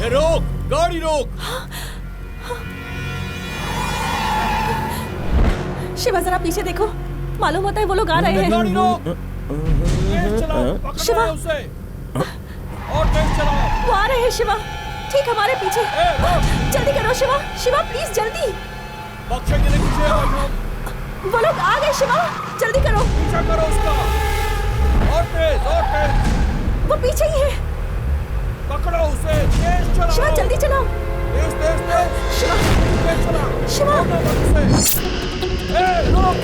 रोक, गाड़ी रोक। शिवा जरा पीछे देखो, मालूम होता है वो लोग आ रहे हैं। गाड़ी रोक। तेज चलाओ, पकड़ना शिवा। है उसे। और तेज चलाओ। वो आ रहे हैं शिवा, ठीक हमारे पीछे। जल्दी करो शिवा, शिवा प्लीज जल्दी। बख्शेंगे नहीं तुझे आज हम। वो लोग आ गए शिवा, जल्दी करो। पीछा करो उसका। और तेज, और तेज। वो पीछे ही है। पकड़ो उसे, तेज चलाओ। शिवा जल्दी चलाओ। तेज, तेज, तेज। शिवा, तेज चला। शिवा। छोड़ना मत उसे। रोक।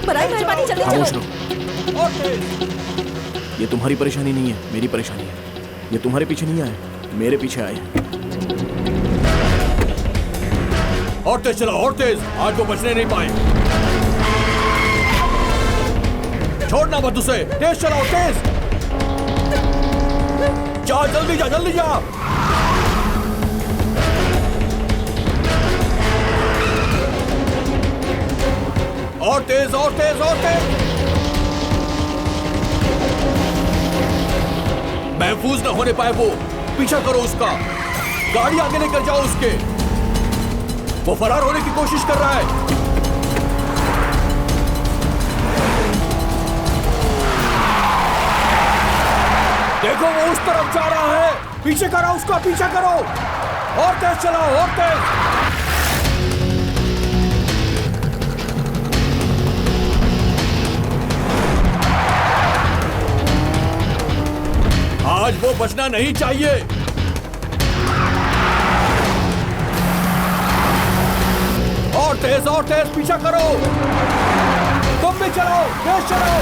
बराए मेहरबानी जल्दी खामोश चलो। रहो। और तेज। ये तुम्हारी परेशानी नहीं है, मेरी परेशानी है। ये तुम्हारे पीछे नहीं आए, मेरे पीछे आए हैं। और तेज चलाओ, और तेज। आज वो बचने नहीं पाए। छोड़ना मत उसे, तेज चलाओ, तेज। जा, जल्दी जा, जल्दी जा। और तेज, और तेज, और तेज। महफूज न होने पाए वो। पीछा करो उसका। गाड़ी आगे लेकर जाओ उसके। वो फरार होने की कोशिश कर रहा है। देखो वो उस तरफ जा रहा है। पीछे करो उसका, पीछा करो। और तेज चलाओ, और तेज। आज वो बचना नहीं चाहिए। और तेज पीछा करो। तुम भी चलो, तेज चलो।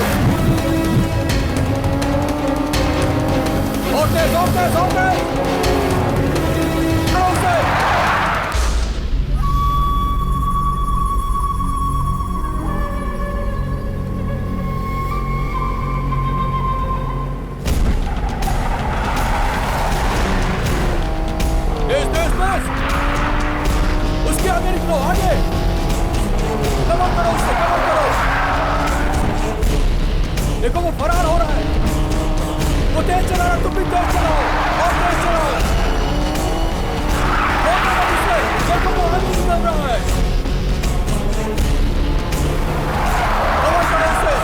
और तेज, और तेज, और तेज। चलो उसे। तेज, तेज, तेज। उसके आगे निकलो, आगे। कवर करो उससे, कवर करो। देखो वो फरार हो रहा है। वो तेज चला रहा, तुम भी तेज चलाओ। और तेज चलाओ। रोकना मत उसे। देखो वो आगे निकल रहा है। कवर करो उसे।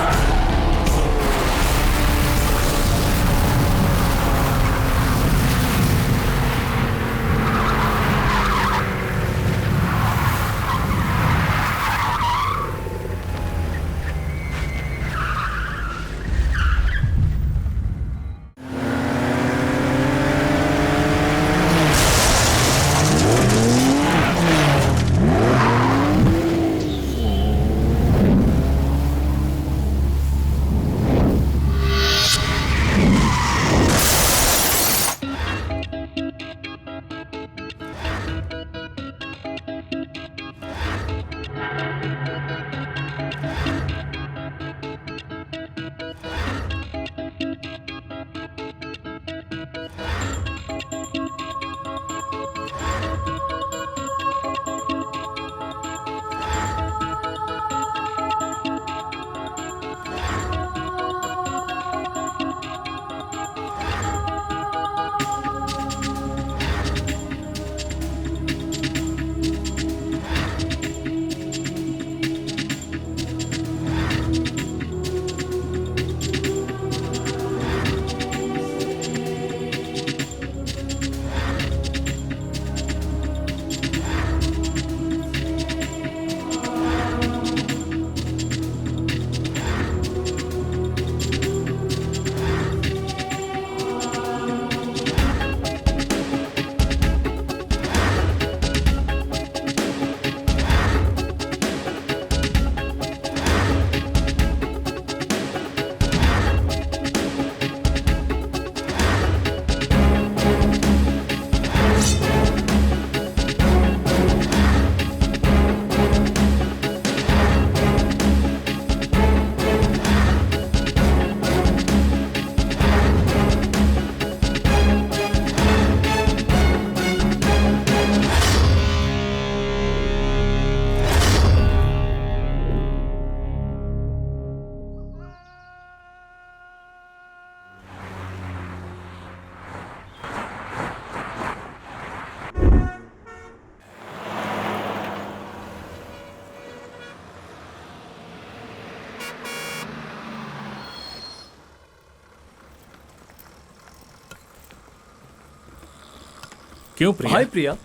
क्यों प्रिया? हाय प्रिया।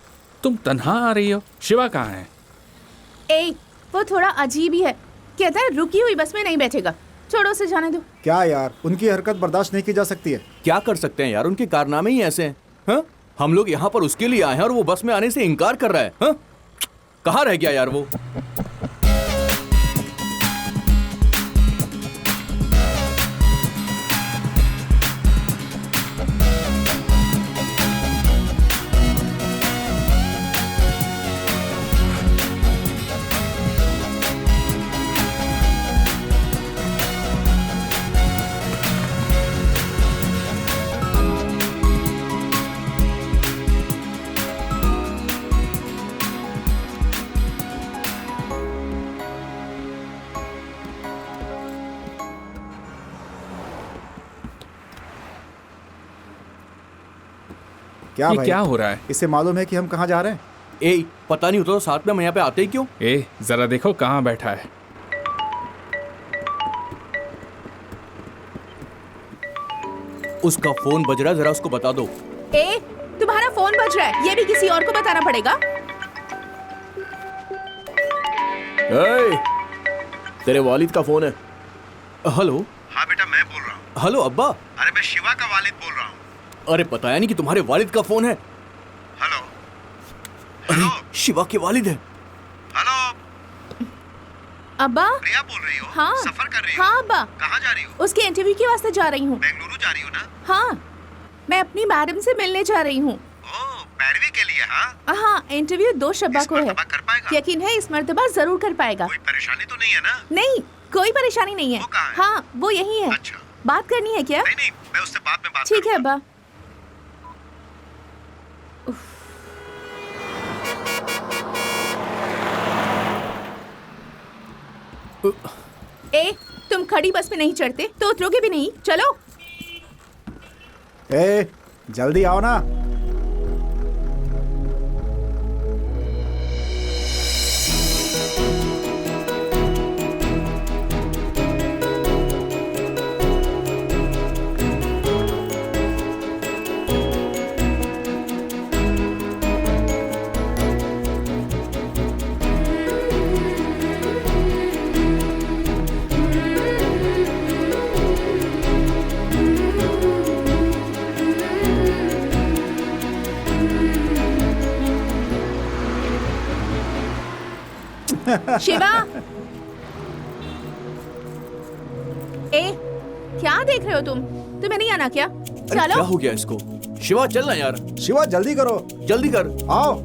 तुम तन्हा आ रही हो? शिवा कहाँ है? ए, वो थोड़ा अजीब ही है। कहता है रुकी हुई बस में नहीं बैठेगा। छोड़ो उसे जाने दो। क्या यार, उनकी हरकत बर्दाश्त नहीं की जा सकती है। क्या कर सकते हैं यार, उनके कारनामे ही ऐसे हैं। हाँ? हम लोग यहाँ पर उसके लिए आए हैं और वो बस में आने से इनकार कर रहा है। हाँ? कहाँ रह गया यार वो? क्या ये भाई, क्या हो रहा है? इसे मालूम है कि हम कहाँ जा रहे हैं? ए, पता नहीं होता तो साथ में हम यहाँ पे आते ही क्यों? ए, जरा देखो कहाँ बैठा है। उसका फोन बज रहा है, जरा उसको बता दो। ए, तुम्हारा फोन बज रहा है, ये भी किसी और को बताना पड़ेगा। ए, तेरे वालिद का फोन है। हेलो। हाँ बेटा, मैं बोल रहा हूँ। हेलो अब्बा। अरे मैं शिवा का वालिद बोल रहा हूँ। अरे बताया नहीं कि तुम्हारे वालिद का फोन है। हेलो अरे शिवा के वालिद है। हेलो, अब्बा। प्रिया बोल रही हो? हाँ सफर कर रही हो? हाँ अब्बा, कहाँ जा रही हो? उसके इंटरव्यू के वास्ते जा रही हूँ। बेंगलुरु जा रही हो ना? हाँ, मैं अपनी मैडम से मिलने जा रही हूँ। ओह, 12वीं के लिए? हाँ, हाँ, इंटरव्यू 2 शब्बा इस को है। मर्तबा कर पाएगा? यकीन है इस मर्तबा जरूर कर पाएगा। कोई परेशानी तो नहीं है ना? नहीं, कोई परेशानी नहीं है। वो कहाँ है? हाँ, वो यही है। अच्छा। बात करनी है क्या? नहीं, मैं उससे बाद में बात ठीक है करूंगा। अब्बा। ए, तुम खड़ी बस में नहीं चढ़ते तो उतरोगे भी नहीं। चलो। ए, जल्दी आओ ना। शिवा। ए, क्या देख रहे हो तुम? तुम्हें नहीं आना क्या? अरे क्या चलो। हो गया इसको? शिवा चलना यार, शिवा जल्दी करो, जल्दी कर। आओ।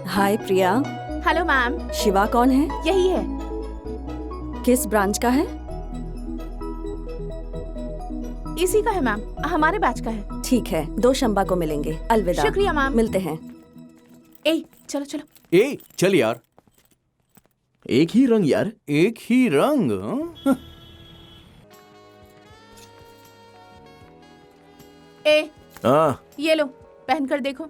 Hi Priya. Hello ma'am. Shiva कौन है? यही है। किस ब्रांच का है? इसी का है मैम, हमारे बैच का है। ठीक है, 2 शंबा को मिलेंगे। अलविदा। शुक्रिया मैम। मिलते हैं। ए, चलो चलो। ए, चल यार। एक ही रंग यार। एक ही रंग? हाँ? ए, हाँ ये लो, पहन कर देखो।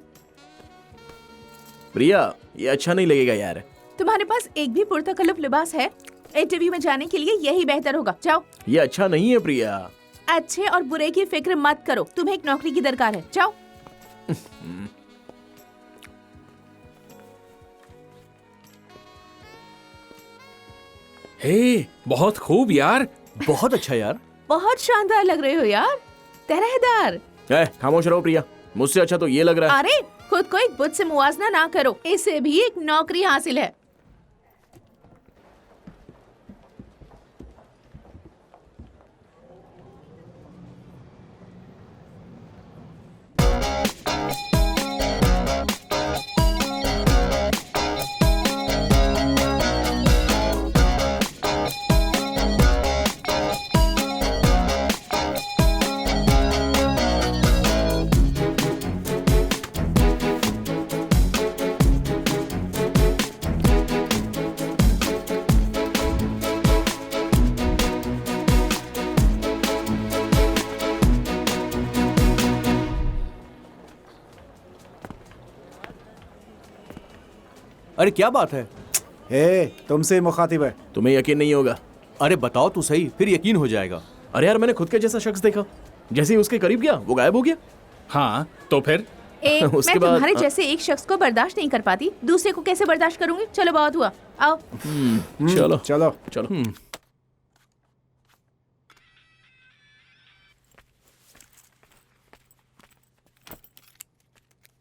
प्रिया, ये अच्छा नहीं लगेगा यार। तुम्हारे पास एक भी पुरतकल्लुफ लिबास है? इंटरव्यू में जाने के लिए यही बेहतर होगा। जाओ। ये अच्छा नहीं है प्रिया। अच्छे और बुरे की फिक्र मत करो, तुम्हें एक नौकरी की दरकार है। जाओ। हे, बहुत खूब यार। बहुत अच्छा यार। बहुत शानदार लग रहे हो यार, तरहदार। खामोश रहो प्रिया, मुझसे अच्छा तो ये लग रहा है। अरे, खुद को एक बुत से मुवाजना ना करो, इसे भी एक नौकरी हासिल है। अरे क्या बात है? ए, तुमसे ही मुखातिब है। तुम्हें यकीन नहीं होगा? अरे बताओ तो सही, फिर यकीन हो जाएगा। अरे यार, मैंने खुद के जैसा शख्स देखा। जैसे ही उसके करीब गया वो गायब हो गया। हाँ तो फिर ए, उसके मैं बाद- तुम्हारे जैसे एक शख्स को बर्दाश्त नहीं कर पाती, दूसरे को कैसे बर्दाश्त करूंगी? चलो बहुत हुआ, आओ। चलो चलो। चलो।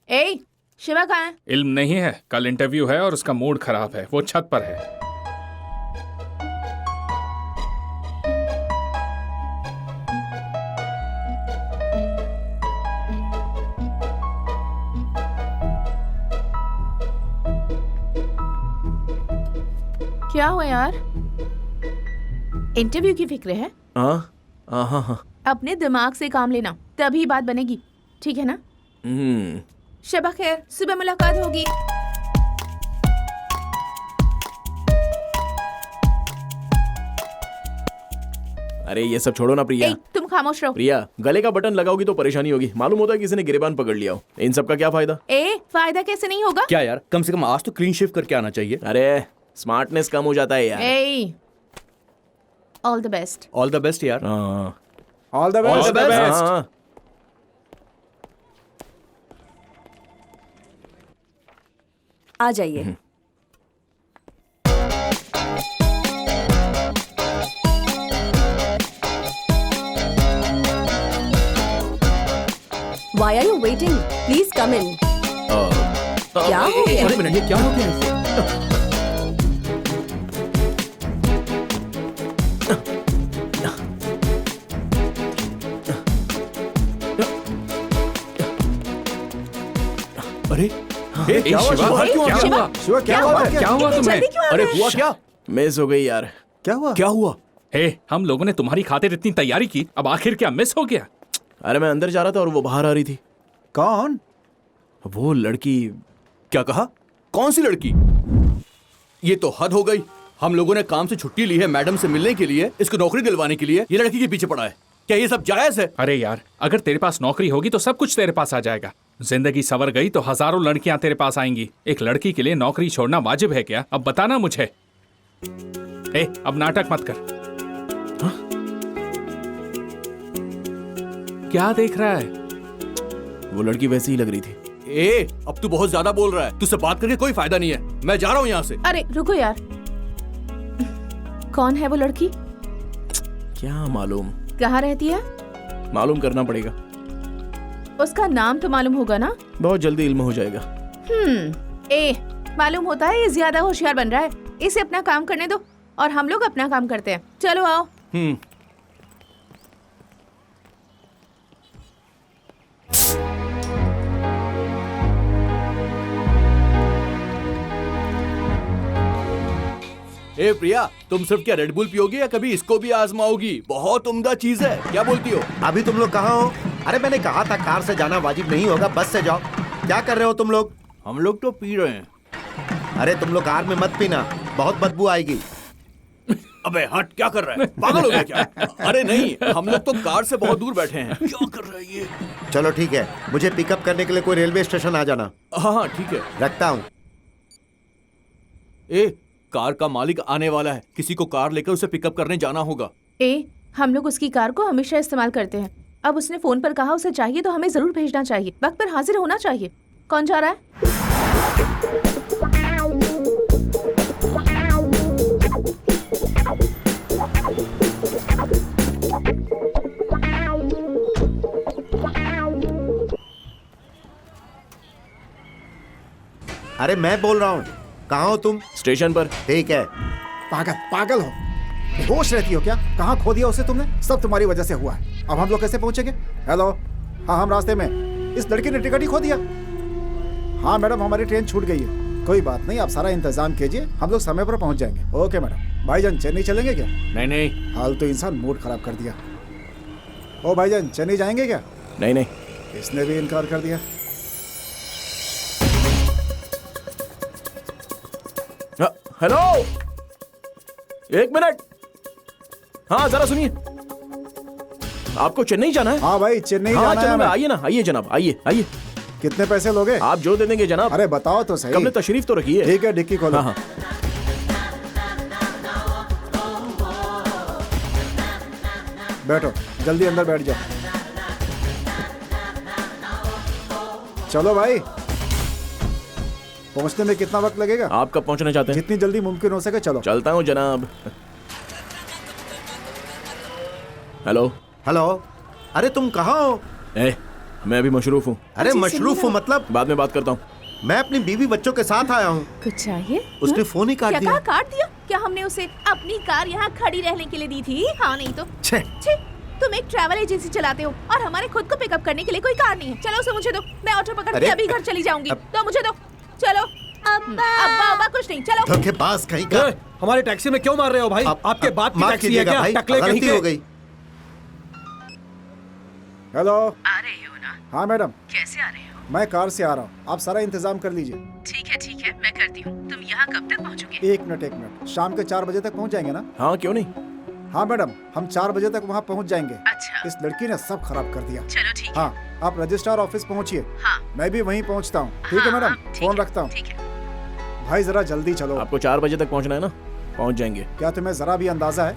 ए, शिवा कहाँ है? इल्म नहीं है, कल इंटरव्यू है और उसका मूड खराब है, वो छत पर है। क्या हुआ यार? इंटरव्यू की फिक्र है? हाँ हाँ हाँ हाँ। अपने दिमाग से काम लेना, तभी बात बनेगी, ठीक है ना? शबा खैर, सुबह मुलाकात होगी। अरे ये सब छोड़ो ना प्रिया। ए, तुम खामोश रहो। प्रिया, गले का बटन लगाओगी तो परेशानी होगी। मालूम होता है किसी ने गिरेबान पकड़ लिया हो। इन सब का क्या फायदा? ए, फायदा कैसे नहीं होगा? क्या यार, कम से कम आज तो क्लीन शेव करके आना चाहिए। अरे स्मार्टनेस कम हो जाता है यार। ए, all the best. All the best यार। हाँ all the All best. the best. हाँ। आ जाइए। Why are you waiting? Please come in. क्या हो गया? एक मिनट, ये क्या हो गया इसे? अरे ए, क्या हुआ? शिवा, बाहर क्यों आ क्या गया? हुआ? शिवा, क्या हुआ? क्या हुआ तुम्हें? जल्दी क्यों आ अरे रहे हुआ हैं? क्या? मिस हो गई यार। क्या हुआ? क्या हुआ? हे, हम लोगों ने तुम्हारी खातिर इतनी तैयारी की, अब आखिर क्या मिस हो गया? अरे मैं अंदर जा रहा था और वो बाहर आ रही थी। कौन? वो लड़की। क्या कहा? कौन सी लड़की? ये तो हद हो गई। हम लोगों ने काम से छुट्टी ली है मैडम से मिलने के लिए, इसको नौकरी दिलवाने के लिए। ये लड़की के पीछे पड़ा है। क्या ये सब जायज है? अरे यार, अगर तेरे पास नौकरी होगी तो सब कुछ तेरे पास आ जाएगा। जिंदगी संवर गई तो हजारों लड़कियां तेरे पास आएंगी। एक लड़की के लिए नौकरी छोड़ना वाजिब है क्या? अब बताना मुझे। ए, अब नाटक मत कर। हाँ? क्या देख रहा है? वो लड़की वैसी ही लग रही थी। ए, अब तू बहुत ज्यादा बोल रहा है। तुझसे बात करके कोई फायदा नहीं है। मैं जा रहा हूँ यहाँ से। अरे रुको यार, कौन है वो लड़की? क्या मालूम? कहाँ रहती है? मालूम करना पड़ेगा। उसका नाम तो मालूम होगा ना? बहुत जल्दी इल्म हो जाएगा। ए, मालूम होता है ये ज्यादा होशियार बन रहा है। इसे अपना काम करने दो और हम लोग अपना काम करते हैं। चलो आओ। ए प्रिया, तुम सिर्फ क्या रेड बुल पियोगी या कभी इसको भी आजमाओगी? बहुत उम्दा चीज है। क्या बोलती हो? अभी तुम लोग कहाँ हो? अरे मैंने कहा था कार से जाना वाजिब नहीं होगा, बस से जाओ। क्या कर रहे हो तुम लोग? हम लोग तो पी रहे हैं। अरे तुम लोग कार में मत पीना, बहुत बदबू आएगी। अबे हट, क्या कर रहा है? पागल हो गया क्या? अरे नहीं, हम लोग तो कार से बहुत दूर बैठे हैं। क्या कर रहा है ये? चलो ठीक है, मुझे पिकअप करने के लिए कोई रेलवे स्टेशन आ जाना। हाँ ठीक है। रखता हूँ। ए, कार का मालिक आने वाला है। किसी को कार लेकर उसे पिकअप करने जाना होगा। ए, हम लोग उसकी कार को हमेशा इस्तेमाल करते हैं। अब उसने फोन पर कहा उसे चाहिए तो हमें जरूर भेजना चाहिए। वक्त पर हाजिर होना चाहिए। कौन जा रहा है? अरे मैं बोल रहा हूँ, कहाँ हो तुम? स्टेशन पर। ठीक है। पागल पागल हो, होश रहती हो क्या? कहाँ खो दिया उसे तुमने? सब तुम्हारी वजह से हुआ है। अब हम लोग कैसे पहुंचेंगे? हेलो, हाँ हम रास्ते में। इस लड़की ने टिकट ही खो दिया। हाँ मैडम, हमारी ट्रेन छूट गई है। कोई बात नहीं, आप सारा इंतजाम कीजिए, हम लोग समय पर पहुंच जाएंगे। Okay madam. भाईजान चेन्नई चलेंगे क्या? नहीं नहीं हाल तो इंसान मूड खराब कर दिया। ओ भाईजान, चेन्नई जाएंगे क्या? नहीं नहीं। इसने भी इनकार कर दिया। हेलो, एक मिनट। हाँ जरा सुनिए, आपको चेन्नई जाना है? हाँ भाई, चेन्नई हाँ जाना है चलो, हमें। आइए ना, आइए जनाब, आइए आइए। कितने पैसे लोगे? आप जो दे देंगे जनाब। अरे बताओ तो सही। कब ने तशरीफ तो रखी है। ठीक है, डिक्की खोलो। हाँ हाँ। बैठो, जल्दी अंदर बैठ जाओ। चलो भाई, पहुंचने में कितना वक्त लगेगा? आप कब पहुंचना चाहते हैं? जितनी जल्दी मुमकिन हो सके चलो। चलता हूँ जनाब। हेलो। हेलो। अरे तुम कहाँ हो? मैं अभी मशरूफ हूँ। अरे मशरूफ हो मतलब? बाद में बात करता हूँ। मैं अपनी बीवी बच्चों के साथ आया हूँ। कुछ चाहिए? उसने फोन ही काट क्या दिया। कहा काट दिया? क्या हमने उसे अपनी कार यहाँ खड़ी रहने के लिए दी थी? हाँ नहीं तो छे। छी, तुम एक ट्रैवल एजेंसी चलाते हो और हमारे खुद को पिकअप करने के लिए कोई कार नहीं है। चलो उसे मुझे दो, मैं ऑटो पकड़ के अरे, अभी घर चली जाऊंगी। तो मुझे दो। चलो। अब्बा अब्बा कुछ नहीं, चलो। धोखेबाज कहीं का। हमारे टैक्सी में क्यों मार रहे हो भाई? आपके बाप की माफ टैक्सी है कीजिएगा क्या? भाई, टकले कहीं गलती के। हो गई। हेलो। आ रहे हो ना? हाँ मैडम। कैसे आ रहे हो? मैं कार से आ रहा हूँ, आप सारा इंतजाम कर लीजिए। ठीक है, मैं करती हूँ। तुम यहाँ कब तक पहुँचोगे? एक मिनट, शाम के 4 बजे तक पहुँच जाएंगे ना? हाँ क्यों नहीं। हाँ मैडम, हम 4 बजे तक वहाँ पहुँच जाएंगे। अच्छा। इस लड़की ने सब खराब कर दिया। चलो ठीक है। हाँ, आप रजिस्ट्रार ऑफिस पहुँचिए। हाँ। मैं भी वहीं पहुँचता हूँ। ठीक है हाँ, मैडम, हाँ, ठीक फोन है, रखता हूँ। ठीक है। भाई जरा जल्दी चलो। आपको 4 बजे तक पहुंचना है ना? पहुंच जाएंगे। क्या तुम्हें जरा भी अंदाजा है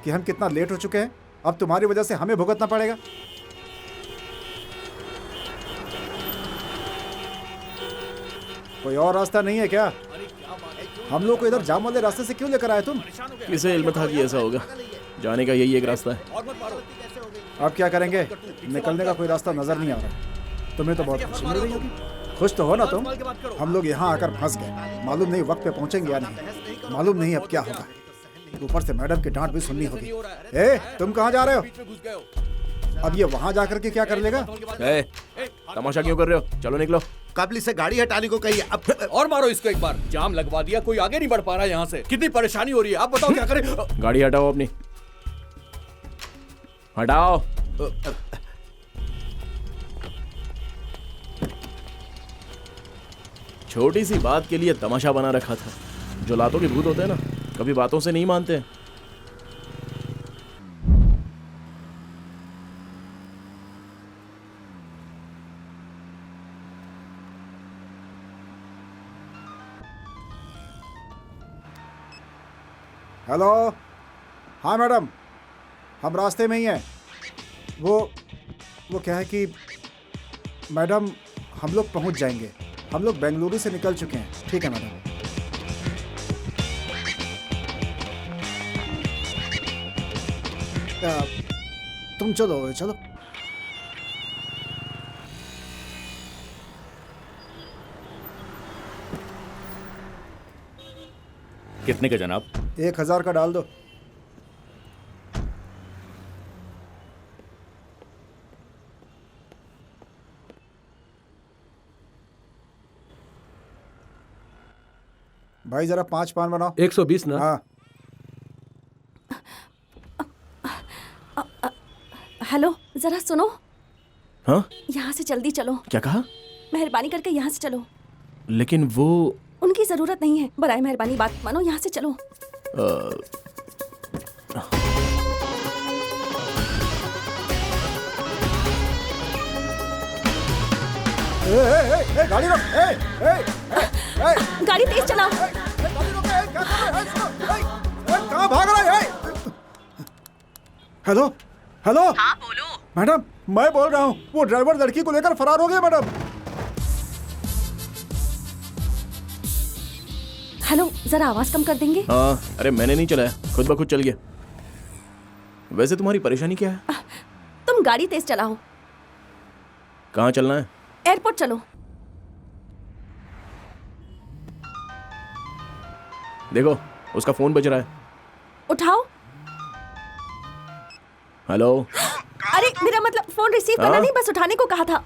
कि हम कितना लेट हो चुके हैं? अब तुम्हारी वजह से हमें भुगतना पड़ेगा। कोई और रास्ता नहीं है क्या? हम लोग को इधर जाम वाले रास्ते से क्यों लेकर आए तुम? किसे इल्म था कि ऐसा होगा? जाने का यही एक रास्ता है। अब क्या करेंगे? निकलने का कोई रास्ता नजर नहीं आ रहा। तुम्हें तो बहुत खुशी मिल रही होगी। खुश तो हो ना तुम? हम लोग यहाँ आकर फंस गए। मालूम नहीं वक्त पे पहुँचेंगे या नहीं। मालूम नहीं अब क्या होगा। ऊपर से मैडम की डांट भी सुननी होगी। ए, तुम कहाँ जा रहे हो? अब ये वहाँ जाकर के क्या कर लेगा? तमाशा क्यों कर रहे हो? चलो निकलो। काबली से गाड़ी हटाने को कही। अब और मारो इसको एक बार। जाम लगवा दिया, कोई आगे नहीं बढ़ पा रहा है यहाँ से। कितनी परेशानी हो रही है, आप बताओ क्या करें? गाड़ी हटाओ अपनी। हटाओ। छोटी सी बात के लिए तमाशा बना रखा था। जो लातों के भूत होते हैं ना, कभी बातों से नहीं मानते। हेलो। हाँ मैडम, हम रास्ते में ही हैं। वो क्या है कि मैडम, हम लोग पहुंच जाएंगे। हम लोग बेंगलुरु से निकल चुके हैं। ठीक है मैडम। तुम चलो चलो। कितने का जनाब? 1000 का डाल दो। भाई जरा 5 पान बनाओ। 120 ना? हाँ। हेलो, जरा सुनो। हाँ? यहाँ से जल्दी चलो। क्या कहा? मेहरबानी करके यहाँ से चलो। लेकिन वो उनकी जरूरत नहीं है। बराए मेहरबानी बात मानो, यहाँ से चलो। गाड़ी रोक। गाड़ी तेज चलाओ। कहाँ भाग रहा है? Hello hello. हाँ बोलो। मैडम, मैं बोल रहा हूँ, वो ड्राइवर लड़की को लेकर फरार हो गया मैडम। हेलो, जरा आवाज कम कर देंगे? हाँ, अरे मैंने नहीं चलाया, खुद ब खुद चल गया। वैसे तुम्हारी परेशानी क्या है? तुम गाड़ी तेज चलाओ। कहाँ चलना है? एयरपोर्ट चलो। देखो, उसका फोन बज रहा है। उठाओ। हेलो। अरे मेरा मतलब फोन रिसीव करना नहीं, बस उठाने को कहा था।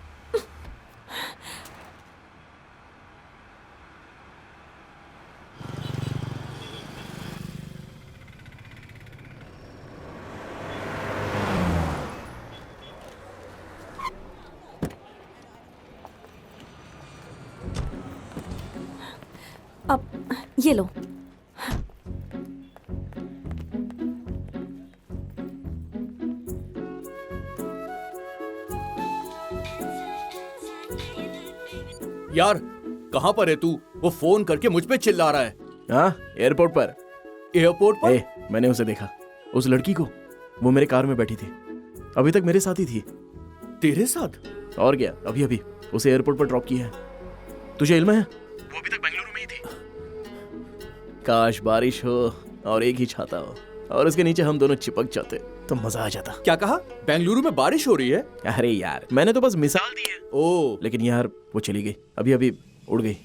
अब ये लो। यार कहाँ पर है तू? वो फोन करके मुझ पे चिल्ला रहा है। हाँ, एयरपोर्ट पर। एयरपोर्ट पर? मैंने उसे देखा, उस लड़की को। वो मेरे कार में बैठी थी, अभी तक मेरे साथ ही थी। तेरे साथ? और क्या, अभी अभी उसे एयरपोर्ट पर ड्रॉप किया है। तुझे इल्म है वो अभी तक बेंगलुरु में ही थी। काश बारिश हो और एक ही छाता हो और उसके नीचे हम दोनों चिपक जाते तो मजा आ जाता। क्या कहा? बेंगलुरु में बारिश हो रही है? अरे यार, मैंने तो बस मिसाल दी है। ओ, लेकिन यार वो चली गई, अभी अभी उड़ गई,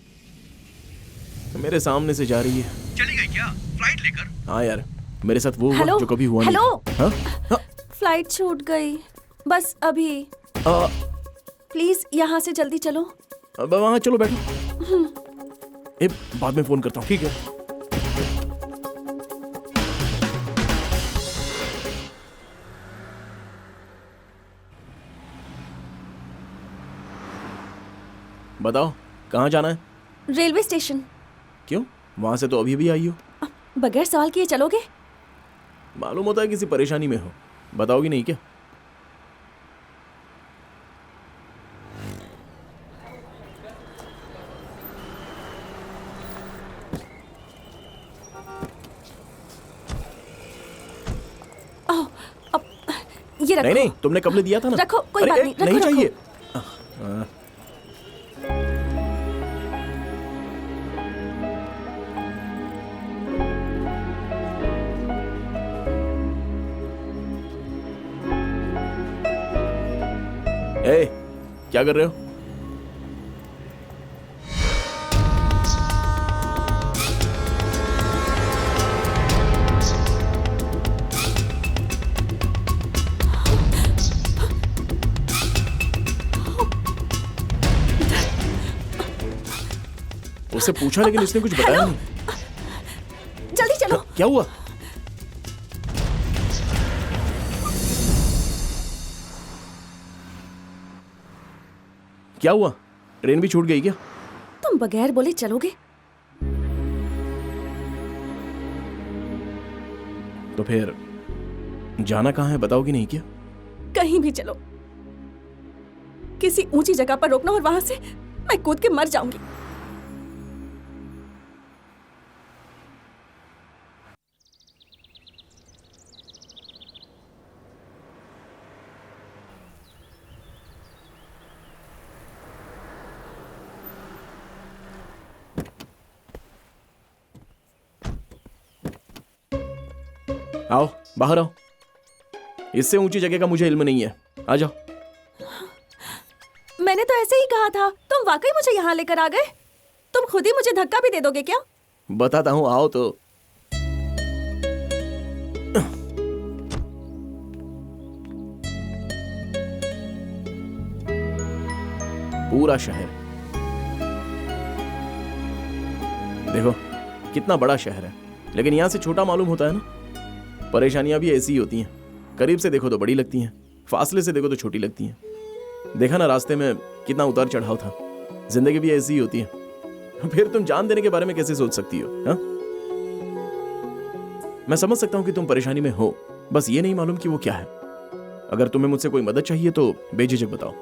मेरे सामने से जा रही है। चली गई क्या? फ्लाइट लेकर? हाँ यार, मेरे साथ वो हुआ हेलो? जो कभी हुआ नहीं। हेलो? हाँ? हाँ? फ्लाइट छूट गई, बस अभी। प्लीज यहाँ से जल्दी चलो। अब वहाँ चलो, बैठो। बाद में फोन करता हूँ। ठीक है। बताओ कहाँ जाना है? Railway station. क्यों? वहां से तो अभी भी आई हो। बगैर सवाल किए चलोगे? मालूम होता है किसी परेशानी में हो, बताओगी नहीं क्या? ये रखो। नहीं, तुमने कब ले दिया था ना। रखो, कोई अरे, बात नहीं, रखो, नहीं रखो। चाहिए। क्या कर रहे हो? उससे पूछा लेकिन इसने कुछ बताया नहीं। जल्दी चलो। क्या हुआ? क्या हुआ? ट्रेन भी छूट गई क्या? तुम बगैर बोले चलोगे? तो फिर जाना कहाँ है, बताओगी नहीं क्या? कहीं भी चलो, किसी ऊंची जगह पर रोकना और वहां से मैं कूद के मर जाऊंगी। आओ, बाहर आओ। इससे ऊंची जगह का मुझे इल्म नहीं है, आ जाओ। मैंने तो ऐसे ही कहा था, तुम वाकई मुझे यहाँ लेकर आ गए। तुम खुद ही मुझे धक्का भी दे दोगे क्या? बताता हूँ, आओ तो। पूरा शहर देखो, कितना बड़ा शहर है, लेकिन यहां से छोटा मालूम होता है ना। परेशानियां भी ऐसी ही होती हैं, करीब से देखो तो बड़ी लगती हैं, फासले से देखो तो छोटी लगती हैं। देखा ना रास्ते में कितना उतार चढ़ाव था। जिंदगी भी ऐसी ही होती है। फिर तुम जान देने के बारे में कैसे सोच सकती हो? हा? मैं समझ सकता हूं कि तुम परेशानी में हो, बस ये नहीं मालूम कि वो क्या है। अगर तुम्हें मुझसे कोई मदद चाहिए तो बेझिझक बताओ।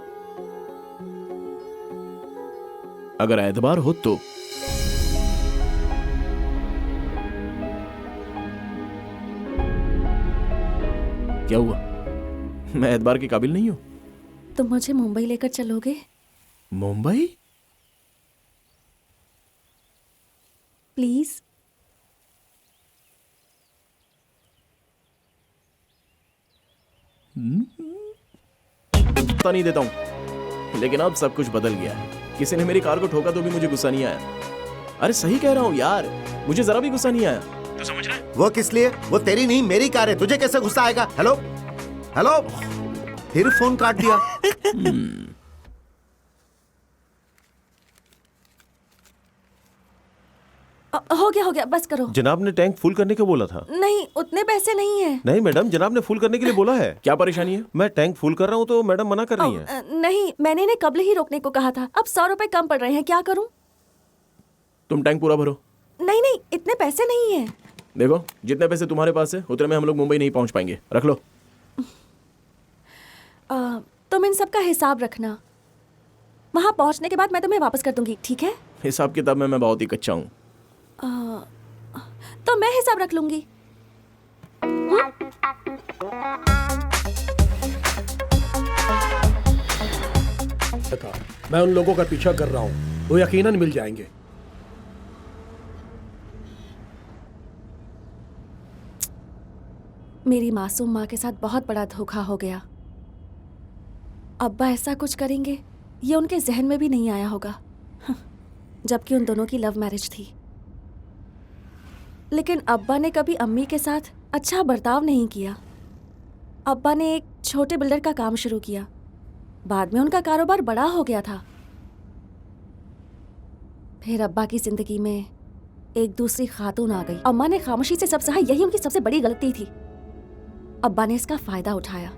अगर एतबार हो तो। क्या हुआ? मैं एतबार के काबिल नहीं हूं? तुम मुझे मुंबई लेकर चलोगे? मुंबई? प्लीज। पता नहीं देता हूं, लेकिन अब सब कुछ बदल गया है। किसी ने मेरी कार को ठोका तो भी मुझे गुस्सा नहीं आया। अरे सही कह रहा हूं यार, मुझे जरा भी गुस्सा नहीं आया। तू समझ रहा है? वो किस लिए? वो तेरी नहीं मेरी कार है, तुझे कैसे गुस्सा आएगा? हेलो हेलो, फिर फोन काट दिया। हो गया, बस करो। जनाब ने टैंक फुल करने को बोला था। नहीं, उतने पैसे नहीं है। नहीं मैडम, जनाब ने फुल करने के लिए बोला है। क्या परेशानी है? मैं टैंक फुल कर रहा हूँ तो मैडम मना कर रही है। नहीं, मैंने इन्हें कब्ल ही रोकने को कहा था। अब 100 रुपए कम पड़ रहे हैं, क्या करूं? तुम टैंक पूरा भरो। नहीं, इतने पैसे नहीं है। देखो, जितने पैसे तुम्हारे पास है उतने में हम लोग मुंबई नहीं पहुंच पाएंगे। रख लो। तुम इन सब का हिसाब रखना। वहाँ पहुँचने के बाद मैं तुम्हें वापस कर दूंगी, ठीक है? हिसाब किताब में मैं बहुत ही कच्चा हूँ। तो मैं हिसाब रख लूंगी। मैं उन लोगों का पीछा कर रहा हूँ, वो यकीनन मिल जाएंगे। मेरी मासूम माँ के साथ बहुत बड़ा धोखा हो गया। अब्बा ऐसा कुछ करेंगे ये उनके जहन में भी नहीं आया होगा, जबकि उन दोनों की लव मैरिज थी। लेकिन अब्बा ने कभी अम्मी के साथ अच्छा बर्ताव नहीं किया। अब्बा ने एक छोटे बिल्डर का काम शुरू किया, बाद में उनका कारोबार बड़ा हो गया था। फिर अब्बा की जिंदगी में एक दूसरी खातून आ गई। अम्मा ने खामोशी से सब सहा, यही उनकी सबसे बड़ी गलती थी। अब्बा ने इसका फायदा उठाया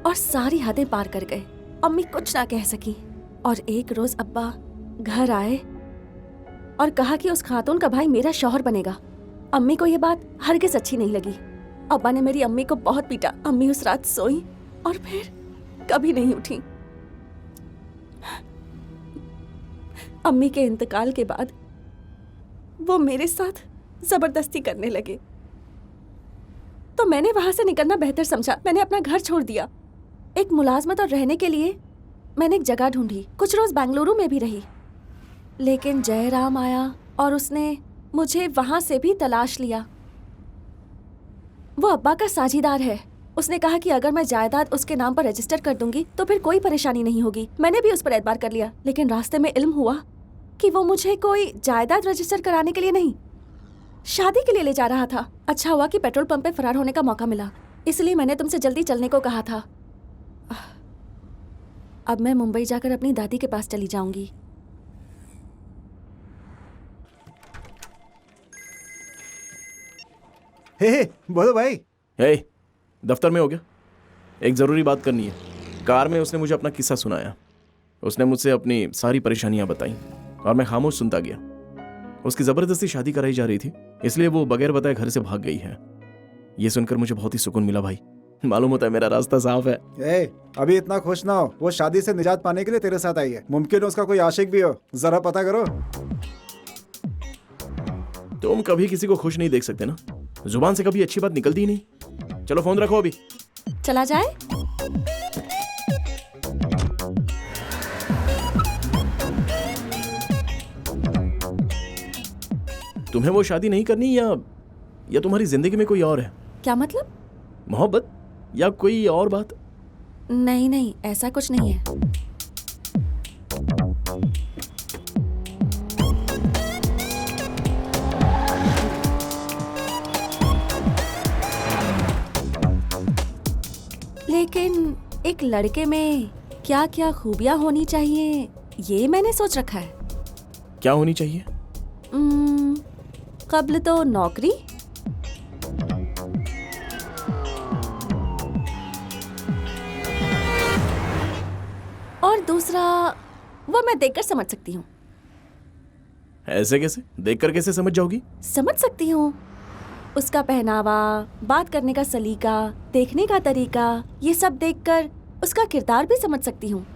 और सारी हदें पार कर गए। अम्मी कुछ ना कह सकी और एक रोज अब्बा घर आए और कहा कि उस खातून का भाई मेरा शौहर बनेगा। अम्मी को यह बात हरगिज अच्छी नहीं लगी। अब्बा ने मेरी अम्मी को बहुत पीटा। अम्मी उस रात सोई और फिर कभी नहीं उठी। अम्मी के इंतकाल के बाद वो मेरे साथ जबरदस्ती करने लगे, तो मैंने वहां से निकलना बेहतर समझा। मैंने अपना घर छोड़ दिया। एक मुलाजमत और रहने के लिए मैंने एक जगह ढूंढी। कुछ रोज बेंगलुरु में भी रही, लेकिन जयराम आया और उसने मुझे वहां से भी तलाश लिया। वो अब्बा का साझीदार है। उसने कहा कि अगर मैं जायदाद उसके नाम पर रजिस्टर कर दूंगी तो फिर कोई परेशानी नहीं होगी। मैंने भी उस पर एतबार कर लिया, लेकिन रास्ते में इल्म हुआ कि वो मुझे कोई जायदाद रजिस्टर कराने के लिए नहीं, शादी के लिए ले जा रहा था। अच्छा हुआ कि पेट्रोल पंप पे फरार होने का मौका मिला, इसलिए मैंने तुमसे जल्दी चलने को कहा था। अब मैं मुंबई जाकर अपनी दादी के पास चली जाऊंगी। हे बोलो भाई। हे, दफ्तर में हो गया? एक ज़रूरी बात करनी है। कार में उसने मुझे अपना किस्सा सुनाया। उसने मुझसे अपनी सारी परेशानियां बताई और मैं खामोश सुनता गया। उसकी ज़बरदस्ती शादी कराई जा रही थी, इसलिए वो बगैर बताए घर से भाग गई है। ये सुनकर मुझे बहुत ही सुकून मिला भाई। मालूम होता है मेरा रास्ता साफ है। अभी इतना खुश ना हो। वो शादी से निजात पाने के लिए तेरे साथ आई है। मुमकिन है उसका कोई आशिक भी हो, जरा पता करो। तुम कभी किसी को खुश नहीं देख सकते ना। जुबान से कभी अच्छी बात निकलती ही नहीं। चलो फोन रखो अभी। चला जाए? तुम्हें वो शादी नहीं करनी या तुम्हारी जिंदगी में कोई और है? क्या मतलब? मोहब्बत या कोई और बात? नहीं नहीं, ऐसा कुछ नहीं है। लेकिन एक लड़के में क्या क्या खूबियां होनी चाहिए ये मैंने सोच रखा है। क्या होनी चाहिए? कब्ल तो नौकरी, और दूसरा वो मैं देखकर समझ सकती हूँ। ऐसे कैसे? देखकर कैसे समझ जाओगी? समझ सकती हूँ। उसका पहनावा, बात करने का सलीका, देखने का तरीका, ये सब देखकर उसका किरदार भी समझ सकती हूँ।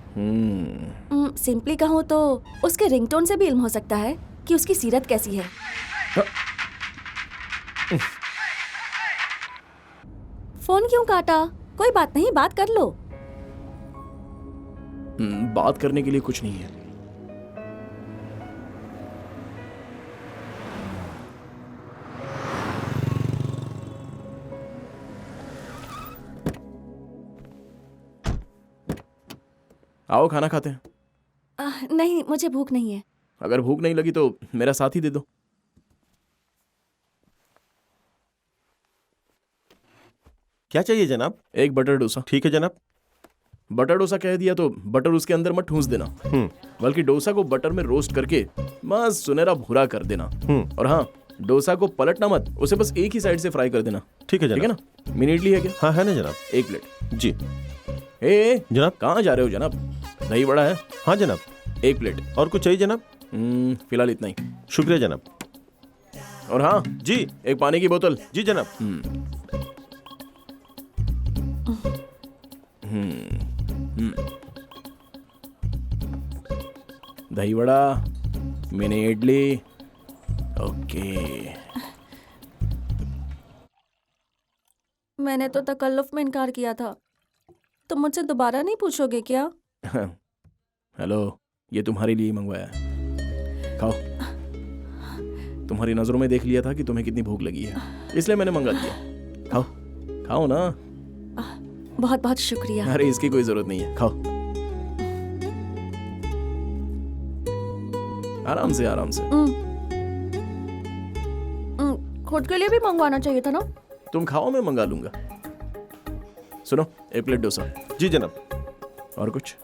सिंपली कहूँ तो उसके रिंगटोन से भी इल्म हो सकता है कि उसकी सीरत कैसी है। फोन क्यों काटा? कोई बात नहीं, बात कर लो। बात करने के लिए कुछ नहीं है। आओ खाना खाते हैं। नहीं, मुझे भूख नहीं है। अगर भूख नहीं लगी तो मेरा साथ ही दे दो। क्या चाहिए जनाब? एक बटर डोसा। ठीक है जनाब। बटर डोसा कह दिया तो बटर उसके अंदर मत ठूंस देना, बल्कि डोसा को बटर में रोस्ट करके बस सुनहरा भूरा कर देना। और हाँ, डोसा को पलटना मत, उसे बस एक ही साइड से फ्राई कर देना। ठीक है जनाब। ठीक है ना? मिनी इडली है क्या? हाँ है ना जनाब। एक प्लेट। जी जनाब। कहाँ जा रहे हो जनाब? दही बड़ा है? हाँ जनाब। एक प्लेट। और कुछ चाहिए जनाब? फिलहाल इतना ही। शुक्रिया जनाब। और हाँ जी, एक पानी की बोतल। जी जनाब। दही वड़ा, मिनी इडली। ओके। मैंने तो तकल्लुफ में इनकार किया था। तुम मुझसे दोबारा नहीं पूछोगे क्या? हेलो, ये तुम्हारे लिए ही मंगवाया है, खाओ। तुम्हारी नजरों में देख लिया था कि तुम्हें कितनी भूख लगी है, इसलिए मैंने मंगा दिया। खाओ, खाओ ना। बहुत बहुत शुक्रिया। अरे इसकी कोई जरूरत नहीं है, खाओ। आराम से, आराम से। खुद के लिए भी मंगवाना चाहिए था ना। तुम खाओ, मैं मंगा लूंगा। सुनो, एक प्लेट डोसा। जी जनाब। और कुछ?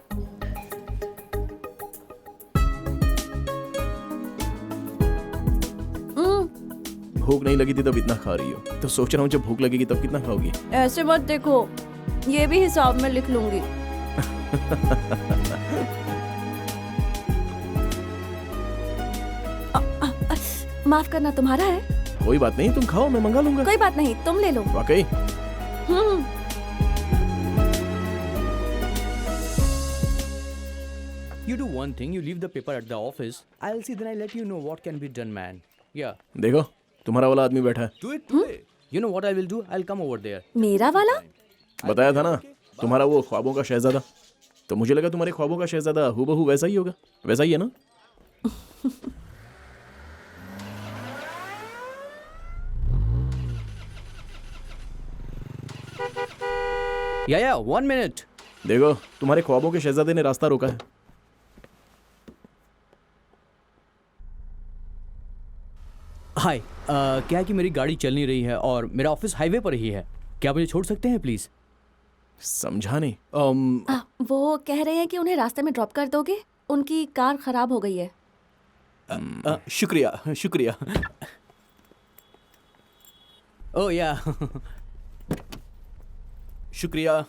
भूख नहीं लगी थी तब इतना खा रही हो, तो सोच रहा हूँ जब भूख लगेगी तब कितना खाओगी। ऐसे मत देखो, ये भी हिसाब में लिख लूंगी। माफ करना, तुम्हारा है। कोई बात नहीं, तुम खाओ, मैं मंगा लूंगा। कोई बात नहीं, तुम ले लो। वाकई? You do one thing, you leave the paper at the office. I'll see, then I'll let you know what can be done, man. Yeah. देखो, तुम्हारा वाला आदमी बैठा है। Do it today. You know what I will do? I'll come over there. मेरा वाला? बताया था ना, तुम्हारा वो ख्वाबों का शहजादा। तो मुझे लगा तुम्हारे ख्वाबों का शहजादा हूबहू वैसा ही होगा। वैसा ही है ना? Yeah, 1 minute. देखो, तुम्हारे ख्वाबों के शहजादे ने रास्ता रोका है। हाय, क्या है कि मेरी गाड़ी चल नहीं रही है और मेरा ऑफिस हाईवे पर ही है। क्या मुझे छोड़ सकते हैं प्लीज? समझा नहीं। वो कह रहे हैं कि उन्हें रास्ते में ड्रॉप कर दोगे, उनकी कार खराब हो गई है। शुक्रिया, शुक्रिया। ओह या, शुक्रिया।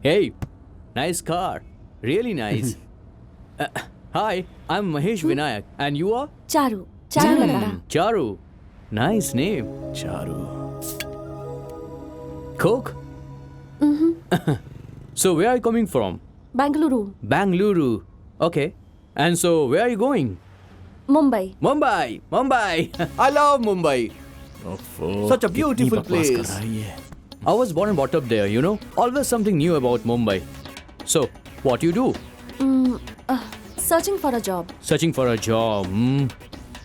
Hey, nice car. Really nice. Hi, I'm Mahesh Vinayak. And you are? Charu, Charu लगा। Charu. Nice name. Charu. Coke? So where are you coming from? Bengaluru. Bangalore. Okay. And so where are you going? Mumbai. Mumbai. Mumbai. I love Mumbai. Such a beautiful place. I was born and brought up there, you know. Always something new about Mumbai. So, what you do? Searching for a job. Searching for a job.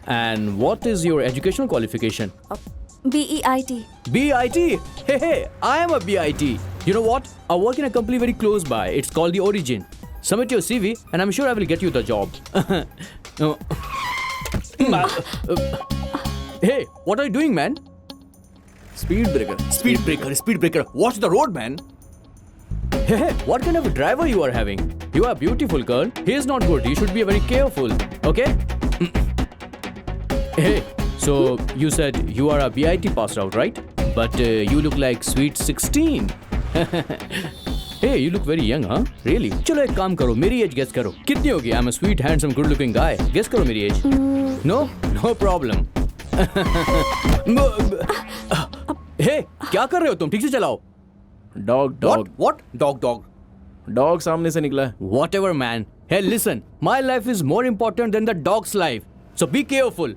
And what is your educational qualification? BEIT. BIT? Hey, I am a BIT. You know what? I work in a company very close by. It's called The Origin. Submit your CV and I'm sure I will get you the job. Hey, what are you doing, man? Speed breaker. Speed breaker, speed breaker. Watch the road, man. Hey, what kind of a driver you are having? You are beautiful, girl. He is not good. You should be very careful. Okay? Hey, so you said you are a BIT passed out, right? But you look like sweet 16. Hey, you look very young, huh? Really? चलो एक काम करो, मेरी as guess करो। कितनी होगी? I'm a sweet, handsome, good-looking guy. Guess करो मेरी एज। No? No problem. हे, क्या कर रहे हो तुम? ठीक से चलाओ। Dog dog. What? Dog, dog. Dog सामने से निकला है। Whatever, man. Hey, listen. My life is more important than the dog's life. So be careful.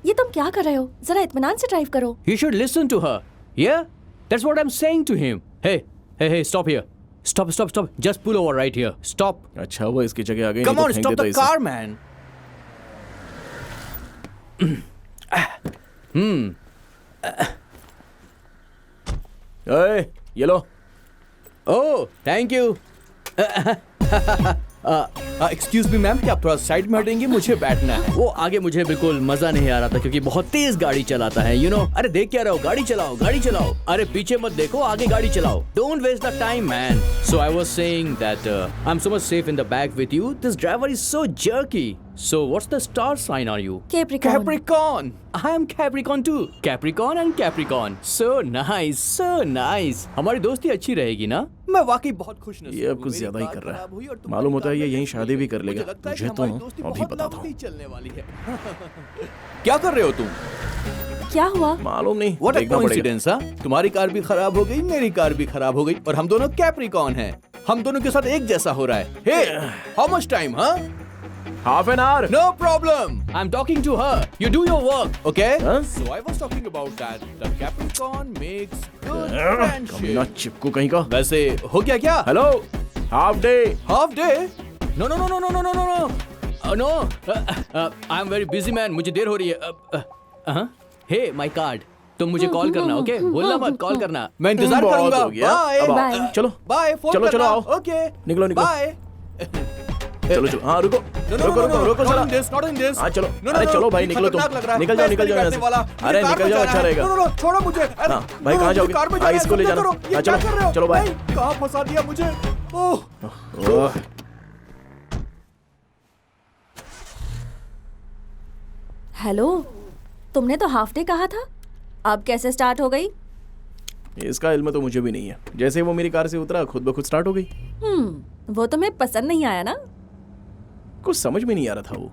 ये तुम क्या कर रहे हो? जरा इत्मीनान से ड्राइव करो। You should listen to her. Yeah? That's what I'm saying to him. Hey, stop here. Stop. Just pull over right here. Stop. अच्छा हुआ इसकी जगह आ गई। Come on, stop the car, man. ये लो। Oh, thank you. Excuse me ma'am, क्या आप थोड़ा side में हटेंगे? मुझे बैठना है। वो आगे मुझे बिल्कुल मजा नहीं आ रहा था क्योंकि बहुत तेज गाड़ी चलाता है, you know? अरे देख क्या रहे हो? गाड़ी चलाओ। अरे पीछे मत देखो, आगे गाड़ी चलाओ। Don't waste the time, man. So I was saying that I'm so much safe in the back with you. This driver is so jerky. So what's the star sign are you? Capricorn. Capricorn. I am Capricorn too. Capricorn and Capricorn. So nice. हमारी दोस्ती अच्छी रहेगी ना? मैं वाकई बहुत खुश नसीब हूँ। ये अब कुछ ज्यादा ही कर रहा है। मालूम होता है ये यहीं शादी भी कर लेगा। मुझे तो अभी बताता हूँ। चलने वाली है। क्या कर रहे हो तुम? क्या हुआ? मालूम नहीं। What a देखना पड़ेगा। coincidence, हाँ? तुम्हारी कार भी खराब हो गई, मेरी कार भी खराब हो गई और हम दोनों कैप्रिकॉन हैं। हम दोनों के साथ एक जैसा हो रहा है। हे, हाउ मच टाइम? हाँ, half an hour. no problem. I'm talking to her. You do your work, okay? Huh? So I was talking about that. The Capricorn makes good ना friendship. चिपकू कहीं का। वैसे हो गया क्या? Hello, half day. Half day? No, no, no, no, no, no, no, no, no. No. I'm very busy man. मुझे देर हो रही है। Hey, my card. तुम मुझे कॉल करना, ओके? बोलना मत, कॉल करना। मैं इंतजार बहुत करूंगा। हो गया। Bye. अब आओ। Bye. चलो Bye. फोन चलो, करना। आओ। Okay. निकलो, निकलो। Bye. चलो चलो, हाँ रुको No, no, रुको no, रुको no, रुको not जरा। in this, not in this. हाँ चलो, No, no, अरे no, चलो भाई, ये निकलो तुम। खतरनाक लग रहा है। निकल जाओ, मैं निकल जाओ बैठने यहाँ से। वाला। अरे मुझे कार निकल में जाओ, जाना अच्छा है। रहेगा। No, no, no, छोड़ो मुझे। अरे, हाँ, भाई, no, कहाँ मुझे जाओगे? कार में हाँ, जाना है, इसको ले क्या जाना। करो? ये हाँ, क्या चलो, कर रहे हो? चलो, बाय। भाई, कहाँ फंसा दिया मुझे? ओह, ओह, हेलो, तुमने तो हाफ डे कहा था, अब कैसे स्टार्ट हो गई? इसका इल्म तो मुझे भी नहीं है। जैसे वो मेरी कार से उतरा, खुद ब खुद स्टार्ट हो गई। वो तुम्हें पसंद नहीं आया ना? कुछ समझ में नहीं आ रहा था वो।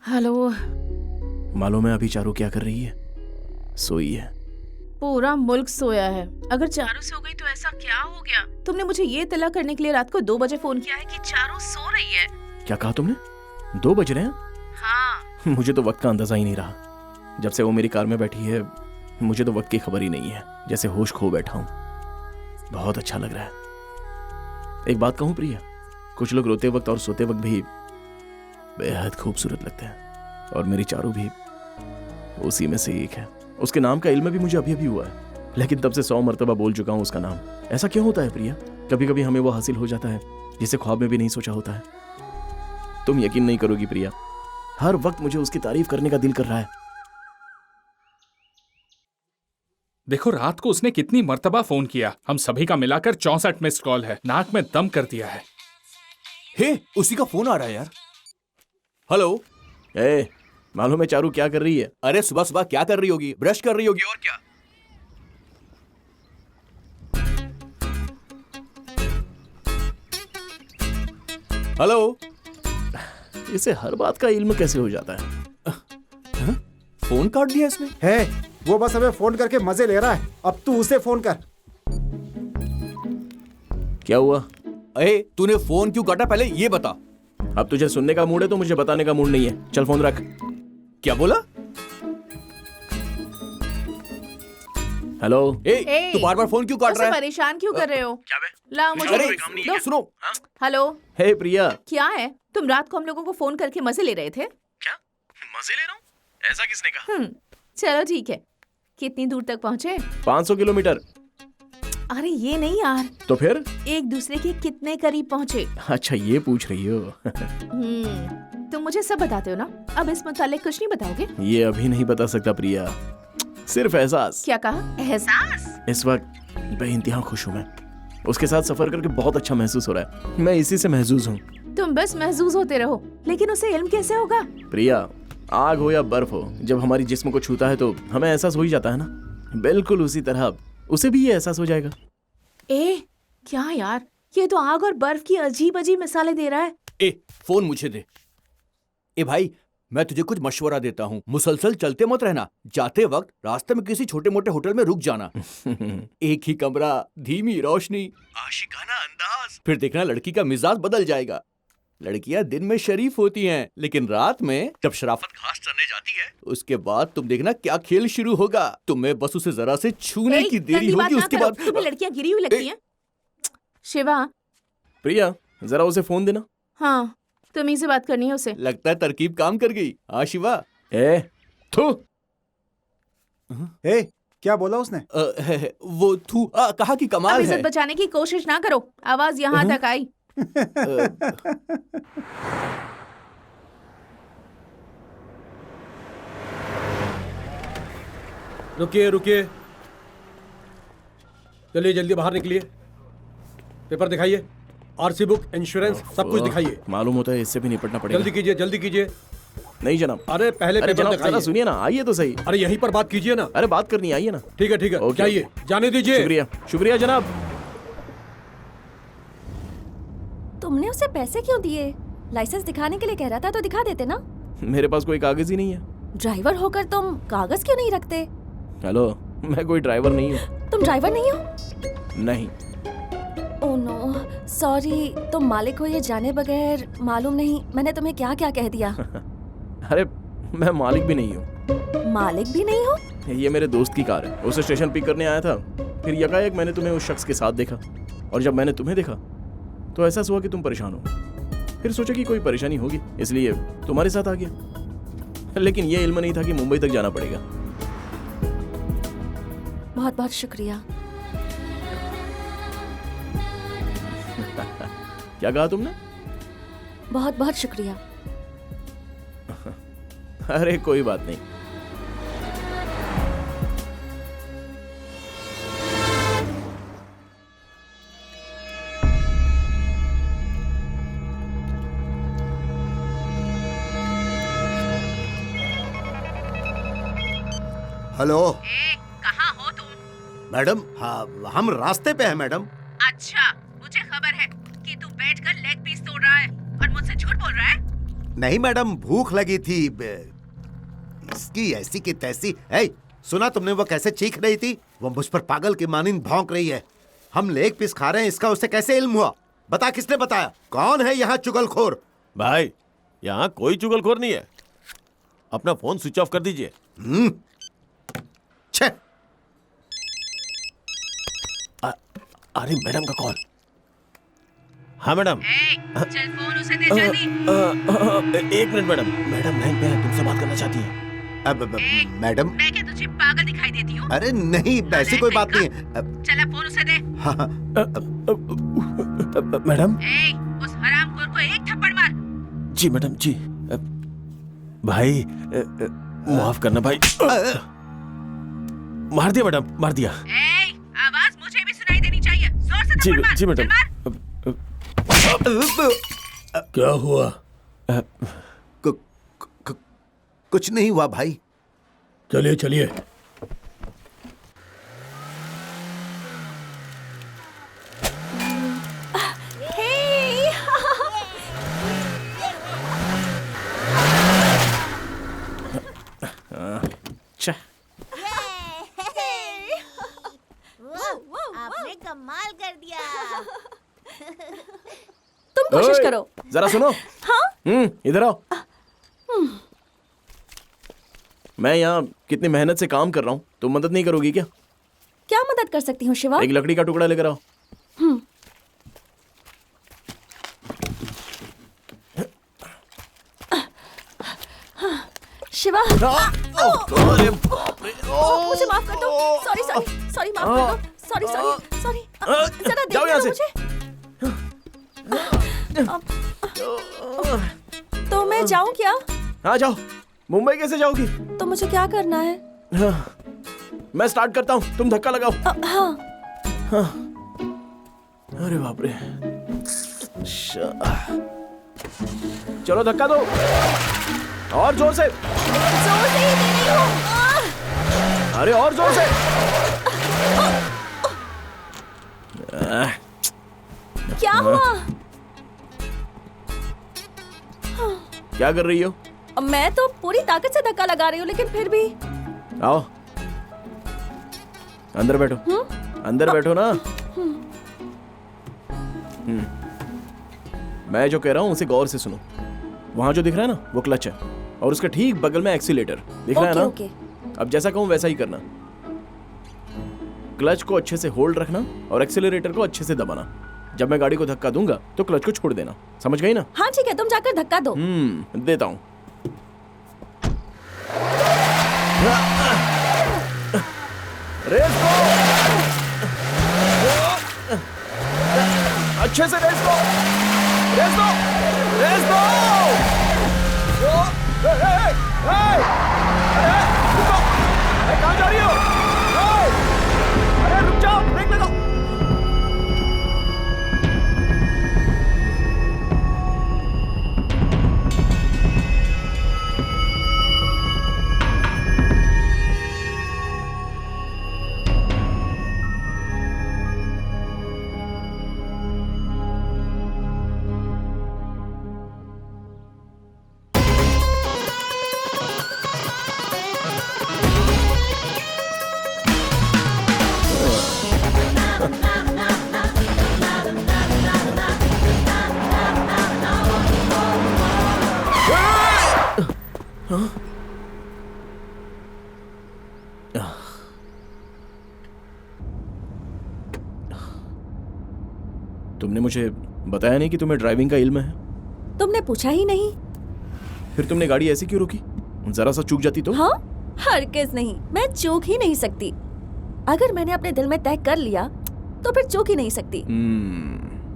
हेलो। मालूम है अभी चारू क्या कर रही है? सोई है। पूरा मुल्क सोया है। अगर चारों सो गई तो ऐसा क्या हो गया? तुमने मुझे ये इत्तला करने के लिए रात को 2 बजे फोन किया है कि चारों सो रही है। क्या कहा तुमने? 2 बज रहे हैं? हाँ। मुझे तो वक्त का अंदाजा ही नहीं रहा। जब से वो मेरी कार में बैठी है, मुझे तो वक्त की खबर ही नहीं है। जैसे होश खो बैठा हूँ। बहुत अच्छा लग रहा है। एक बात कहूँ प्रिया, कुछ लोग रोते वक्त और सोते वक्त भी बेहद खूबसूरत लगते हैं, और मेरी चारू भी उसी में से एक है। उसके नाम का इल्म भी मुझे अभी अभी हुआ है, लेकिन तब से 100 मरतबा बोल चुका हूँ उसका नाम। ऐसा क्यों होता है प्रिया? कभी कभी हमें वो हासिल हो जाता है जिसे ख्वाब में भी नहीं सोचा होता है। तुम यकीन नहीं करोगी प्रिया, हर वक्त मुझे उसकी तारीफ करने का दिल कर रहा है। देखो रात को उसने कितनी मर्तबा फोन किया। हम सभी का मिलाकर 64 मिस्ड कॉल है। नाक में दम कर दिया है। हे, उसी का फोन आ रहा है यार। हेलो। ए, मालूम है चारू क्या कर रही है? अरे सुबह सुबह क्या कर रही होगी? ब्रश कर रही होगी और क्या। हेलो। इसे हर बात का इल्म कैसे हो जाता है? फोन काट दिया इसने। है, वो बस हमें फोन करके मजे ले रहा है। अब तू उसे फोन कर। क्या हुआ? अरे तूने फोन क्यों काटा, पहले ये बता। अब तुझे सुनने का मूड है तो मुझे बताने का मूड नहीं है। चल फोन रख। क्या बोला? हेलो। ए, तू बार बार फोन क्यों काट उसे रहा है? परेशान क्यों कर रहे हो? क्या बे? ला मुझे अरे दो। सुनो। हेलो। हे प्रिया। क्या है? तुम रात को हम लोगों को फोन करके मजे ले रहे थे? क्या मजे ले रहा हूँ? ऐसा किसने कहा? चलो ठीक है। कितनी दूर तक पहुँचे? 500 किलोमीटर। अरे ये नहीं यार, तो फिर? एक दूसरे के कितने करीब पहुँचे? अच्छा ये पूछ रही हो? तुम मुझे सब बताते हो ना, अब इस मुतालिक कुछ नहीं बताओगे? ये अभी नहीं बता सकता प्रिया, सिर्फ एहसास। क्या कहा? एहसास? इस वक्त बेइंतहा खुश हूँ मैं। उसके साथ सफर करके बहुत अच्छा महसूस हो रहा है। मैं इसी से महसूस हूँ। तुम बस महसूस होते रहो, लेकिन उसे इल्म कैसे होगा? प्रिया, आग हो या बर्फ हो, जब हमारी जिस्म को छूता है तो हमें एहसास हो ही जाता है ना। बिल्कुल उसी तरह उसे भी ये एहसास हो जाएगा। ए, क्या यार, ये तो आग और बर्फ की अजीब अजीब मिसालें दे रहा है। ए, फोन मुझे दे। ए भाई, मैं तुझे कुछ मशवरा देता हूँ, मुसलसल चलते मत रहना। जाते वक्त रास्ते में किसी छोटे मोटे होटल में रुक जाना। एक ही कमरा, धीमी रोशनी, आशिकाना अंदाज। फिर देखना लड़की का मिजाज बदल जाएगा। लड़कियां दिन में शरीफ होती हैं, लेकिन रात में जब शराफत घास चरने जाती है, उसके बाद तुम देखना क्या खेल शुरू होगा। तुम्हें बस उसे जरा से छूने की देरी होगी, उसके बाद तुम्हें लड़कियां गिरी हुई लगती हैं? शिवा, प्रिया जरा उसे फोन देना। हाँ, तुम्ही से बात करनी है उसे। लगता है तरकीब काम कर गई। हाँ शिवा। ए थू। ए, क्या बोला उसने? वो थू कहा कि अब कमाल इज्जत है। बचाने की कोशिश ना करो, आवाज यहाँ तक आई। रुकिए रुकिए, चलिए जल्दी बाहर निकलिए। पेपर दिखाइए, आरसी बुक, इंश्योरेंस, सब कुछ दिखाइए। मालूम होता है इससे भी निपटना पड़ेगा। जल्दी कीजिए, जल्दी कीजिए। नहीं जनाब। अरे पहले अरे पेपर जनाब जरा दिखाइए। सुनिए ना, आइए तो सही। अरे यहीं पर बात कीजिए ना। अरे बात करनी आइए ना। ठीक है ओके। जाइए, जाने दीजिए। शुक्रिया शुक्रिया जनाब। तुमने उसे पैसे क्यों दिए? लाइसेंस दिखाने के लिए कह रहा था तो दिखा देते ना। मेरे पास कोई कागज ही नहीं है। ड्राइवर होकर तुम कागज क्यों नहीं रखते? हेलो, मैं कोई ड्राइवर नहीं हूँ। तुम ड्राइवर नहीं हो? नहीं। Oh no, sorry. तुम मालिक हो ये जाने बगैर मालूम नहीं मैंने तुम्हें क्या क्या कह दिया। अरे मैं मालिक भी नहीं हूँ। मालिक भी नहीं हो? ये मेरे दोस्त की कार है, उसे स्टेशन पिक करने आया था। फिर यकायक मैंने तुम्हें उस शख्स के साथ देखा, और जब मैंने तुम्हें देखा तो एहसास हुआ कि तुम परेशान हो। फिर सोचा कि कोई परेशानी होगी, इसलिए तुम्हारे साथ आ गया। लेकिन ये इल्म नहीं था कि मुंबई तक जाना पड़ेगा। बहुत बहुत शुक्रिया। क्या कहा तुमने? बहुत बहुत शुक्रिया। अरे कोई बात नहीं। हेलो कहाँ हो तुम? मैडम, हाँ हम रास्ते पे हैं मैडम। अच्छा, मुझे खबर है कि तू बैठकर लेग पीस तोड़ रहा है और मुझसे झूठ बोल रहा है। नहीं मैडम, भूख लगी थी। इसकी ऐसी की तैसी। है, सुना तुमने वो कैसे चीख रही थी? वो मुझ पर पागल की मानिंद भौंक रही है। हम लेग पीस खा रहे हैं, इसका उसे कैसे इल्म हुआ? बता, किसने बताया? कौन है यहाँ चुगलखोर? भाई यहाँ कोई चुगलखोर नहीं है। अपना फोन स्विच ऑफ कर दीजिए। छे। अरे मैडम का कॉल। हाँ मैडम। चल फोन उसे दे जल्दी। एक मिनट मैडम, मैडम लाइन पे है, तुमसे बात करना चाहती है। अब मैडम। मैं क्या तुझे पागल दिखाई देती हूँ? अरे नहीं, वैसी कोई बात नहीं है। चला फोन उसे दे। हाँ, मैडम। उस हरामखोर को एक थप्पड़ मार। जी मैडम जी। भाई माफ करना भाई। मार दिया मैडम, मार दिया। आवाज मुझे भी सुनाई देनी चाहिए, जोर से थप्पड़ मार। जी मैडम। क्या हुआ? कुछ नहीं हुआ भाई। चलिए चलिए। आपने कमाल कर दिया। तुम कोशिश करो। जरा सुनो। हाँ? इधर आओ। मैं यहाँ कितनी मेहनत से काम कर रहा हूँ, तुम मदद नहीं करोगी क्या? क्या मदद कर सकती हूँ शिवा? एक लकड़ी का टुकड़ा लेकर आओ। शिवा। मुझे माफ कर दो। सॉरी सॉरी सॉरी, माफ कर दो। Sorry sorry sorry. जरा जाओ यहाँ से। तो मैं जाऊँ क्या? हाँ जाओ। मुंबई कैसे जाओगी? तो मुझे क्या करना है? हाँ, मैं स्टार्ट करता हूँ, तुम धक्का लगाओ। हाँ। हाँ। अरे बाप रे। चलो धक्का दो, और जोर से। जोर से ही दे रही हूँ। अरे और जोर से। क्या हुआ? क्या कर रही हो? मैं तो पूरी ताकत से धक्का लगा रही हूँ, लेकिन फिर भी। आओ अंदर बैठो। अंदर बैठो ना। मैं जो कह रहा हूँ उसे गौर से सुनो। वहां जो दिख रहा है ना, वो क्लच है, और उसके ठीक बगल में एक्सीलेटर दिख रहा है ना। ओके। अब जैसा कहूँ वैसा ही करना। क्लच को अच्छे से होल्ड रखना और एक्सीलरेटर को अच्छे से दबाना। जब मैं गाड़ी को धक्का दूंगा तो क्लच को छोड़ देना, समझ गई ना? हाँ ठीक है, तुम जाकर धक्का दो। देता हूँ। रेस दो, अच्छे से रेस दो, रेस दो, रेस दो। कहाँ जा रही हो? अरे रुक जाओ, ब्रेक लगाओ। तुमने मुझे बताया नहीं कि तुम्हें ड्राइविंग का इल्म है। तुमने पूछा ही नहीं। फिर तुमने गाड़ी ऐसी क्यों रोकी? जरा सा चूक जाती तो? हाँ, हरगिज़ नहीं, मैं चूक ही नहीं सकती। अगर मैंने अपने दिल में तय कर लिया तो फिर चूक ही नहीं सकती।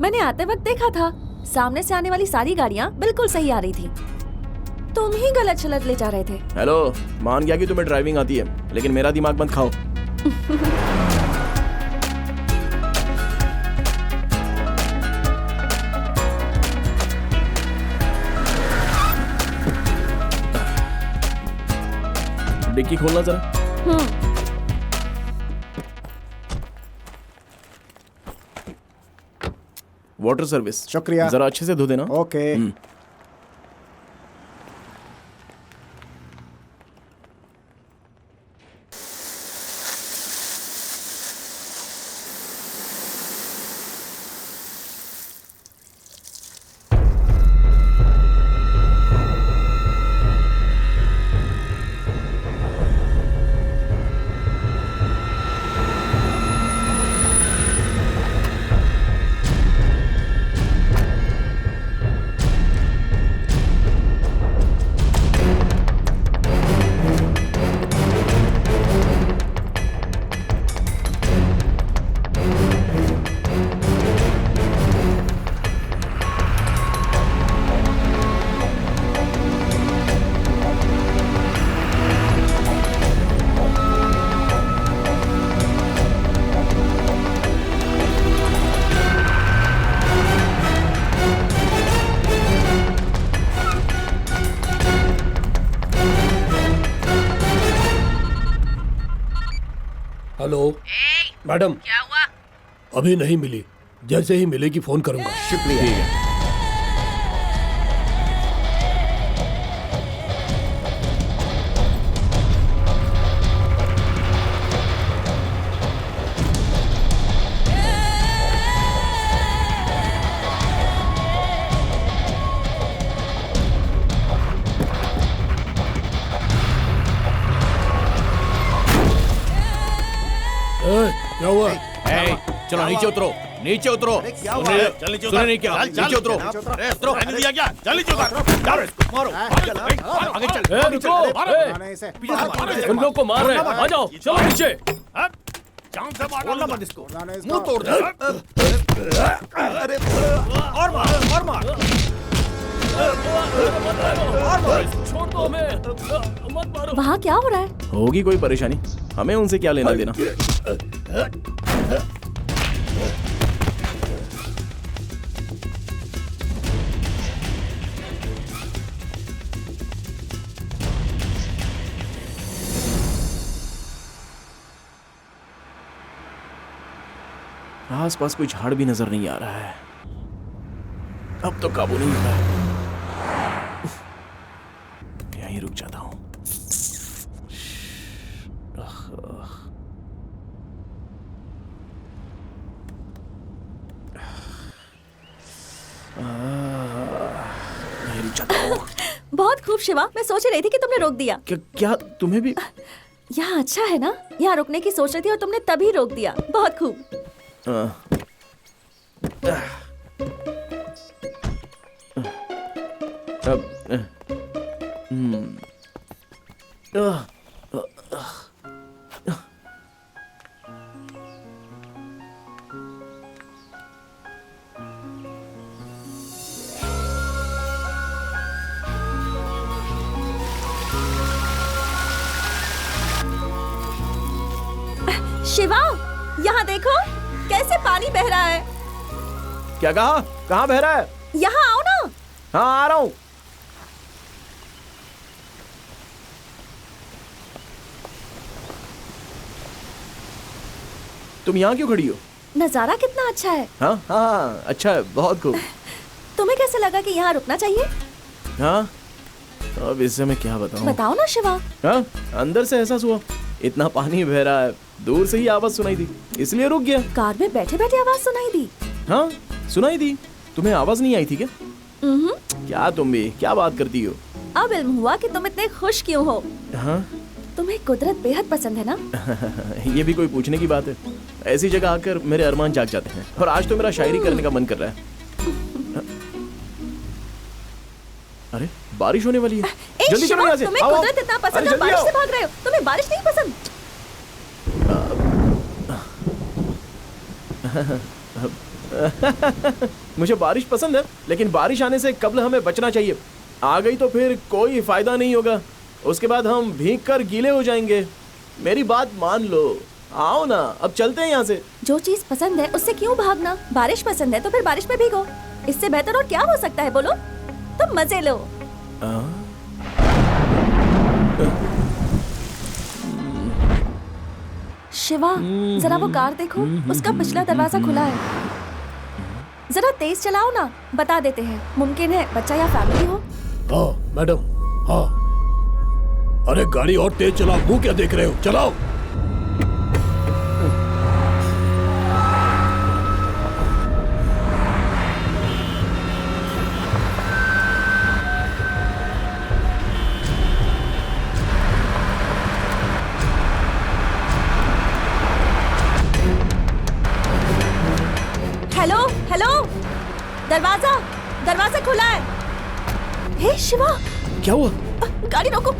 मैंने आते वक्त देखा था, सामने से आने वाली सारी गाड़ियाँ बिल्कुल सही आ रही थी, तुम ही गलत चलत ले जा रहे थे। हेलो, मान गया कि तुम्हें ड्राइविंग आती है, लेकिन मेरा दिमाग मत खाओ। डिक्की खोलना जरा। Water service. शुक्रिया। जरा अच्छे से धो देना। ओके। हेलो मैडम, क्या हुआ? अभी नहीं मिली, जैसे ही मिलेगी फोन करूंगा। शुक्रिया। ठीक है। क्या हुआ? चलो नीचे उतरो, नीचे उतरो। सुने नहीं क्या? नीचे उतरो। दिया क्या? चल नीचे उतर। मारो, आगे चल। उन लोग को मार रहे हैं, आ जाओ, चलो नीचे। जान से मारना मत इसको, मुंह तोड़ दे। अरे और मार, और मार। छोड़ दो हमें, मत मारो। वहाँ क्या हो रहा है? होगी कोई परेशानी, हमें उनसे क्या लेना देना। आसपास कोई झाड़ भी नजर नहीं आ रहा है। अब तो काबू नहीं हो रहा है। यहीं रुक जाता हूं। यहीं रुक जाता हूं। बहुत खूब शिवा, मैं सोच रही थी कि तुमने रोक दिया। क्या तुम्हें भी? यहाँ अच्छा है ना? यहाँ रुकने की सोच रही थी और तुमने तभी रोक दिया। बहुत खूब। शिवा, यहाँ देखो कैसे पानी बह रहा है। क्या कहा? कहाँ बह रहा है? यहाँ आओ ना। हाँ, आ रहा हूँ। तुम यहाँ क्यों खड़ी हो? नजारा कितना अच्छा है। हाँ हाँ, अच्छा है, बहुत खूब। तुम्हें कैसे लगा कि यहाँ रुकना चाहिए? हाँ, अब इससे मैं क्या बताऊँ? बताओ ना शिवा। हाँ, अंदर से एहसास हुआ इतना पानी बह रहा है, दूर से ही आवाज सुनाई दी, इसलिए रुक गया। कार में बैठे बैठे आवाज सुनाई दी? हाँ, सुनाई दी। तुम्हें आवाज नहीं आई थी क्या? क्या तुम भी क्या बात करती हो? अब इल्म हुआ कि तुम इतने खुश क्यों हो। हाँ? तुम्हें कुदरत बेहद पसंद है ना? ये भी कोई पूछने की बात है? ऐसी जगह आकर मेरे अरमान जाग जाते हैं, और आज तो मेरा शायरी करने का मन कर रहा है। अरे, बारिश होने वाली है। जल्दी चलो यहाँ से। तुम्हें कुदरत इतना पसंद है, बारिश से भाग रहे हो। तुम्हें बारिश नहीं पसंद? मुझे बारिश पसंद है, लेकिन बारिश आने से कब्ल हमें बचना चाहिए। आ गई तो फिर कोई फायदा नहीं होगा, उसके बाद हम भीग कर गीले हो जाएंगे। मेरी बात मान लो, आओ ना, अब चलते हैं यहाँ से। जो चीज पसंद है उससे क्यों भागना? बारिश पसंद है तो फिर बारिश में भीगो। इससे बेहतर और क्या हो सकता है, बोलो? तुम मजे लो। शिवा, जरा वो कार देखो, उसका पिछला दरवाजा खुला है। जरा तेज चलाओ ना, बता देते हैं, मुमकिन है बच्चा या फैमिली हो। हाँ मैडम, हाँ। अरे गाड़ी और तेज चलाओ, मुंह क्या देख रहे हो, चलाओ। हेलो हेलो, दरवाजा खुला है। हे शिवा, क्या हुआ? गाड़ी रोको।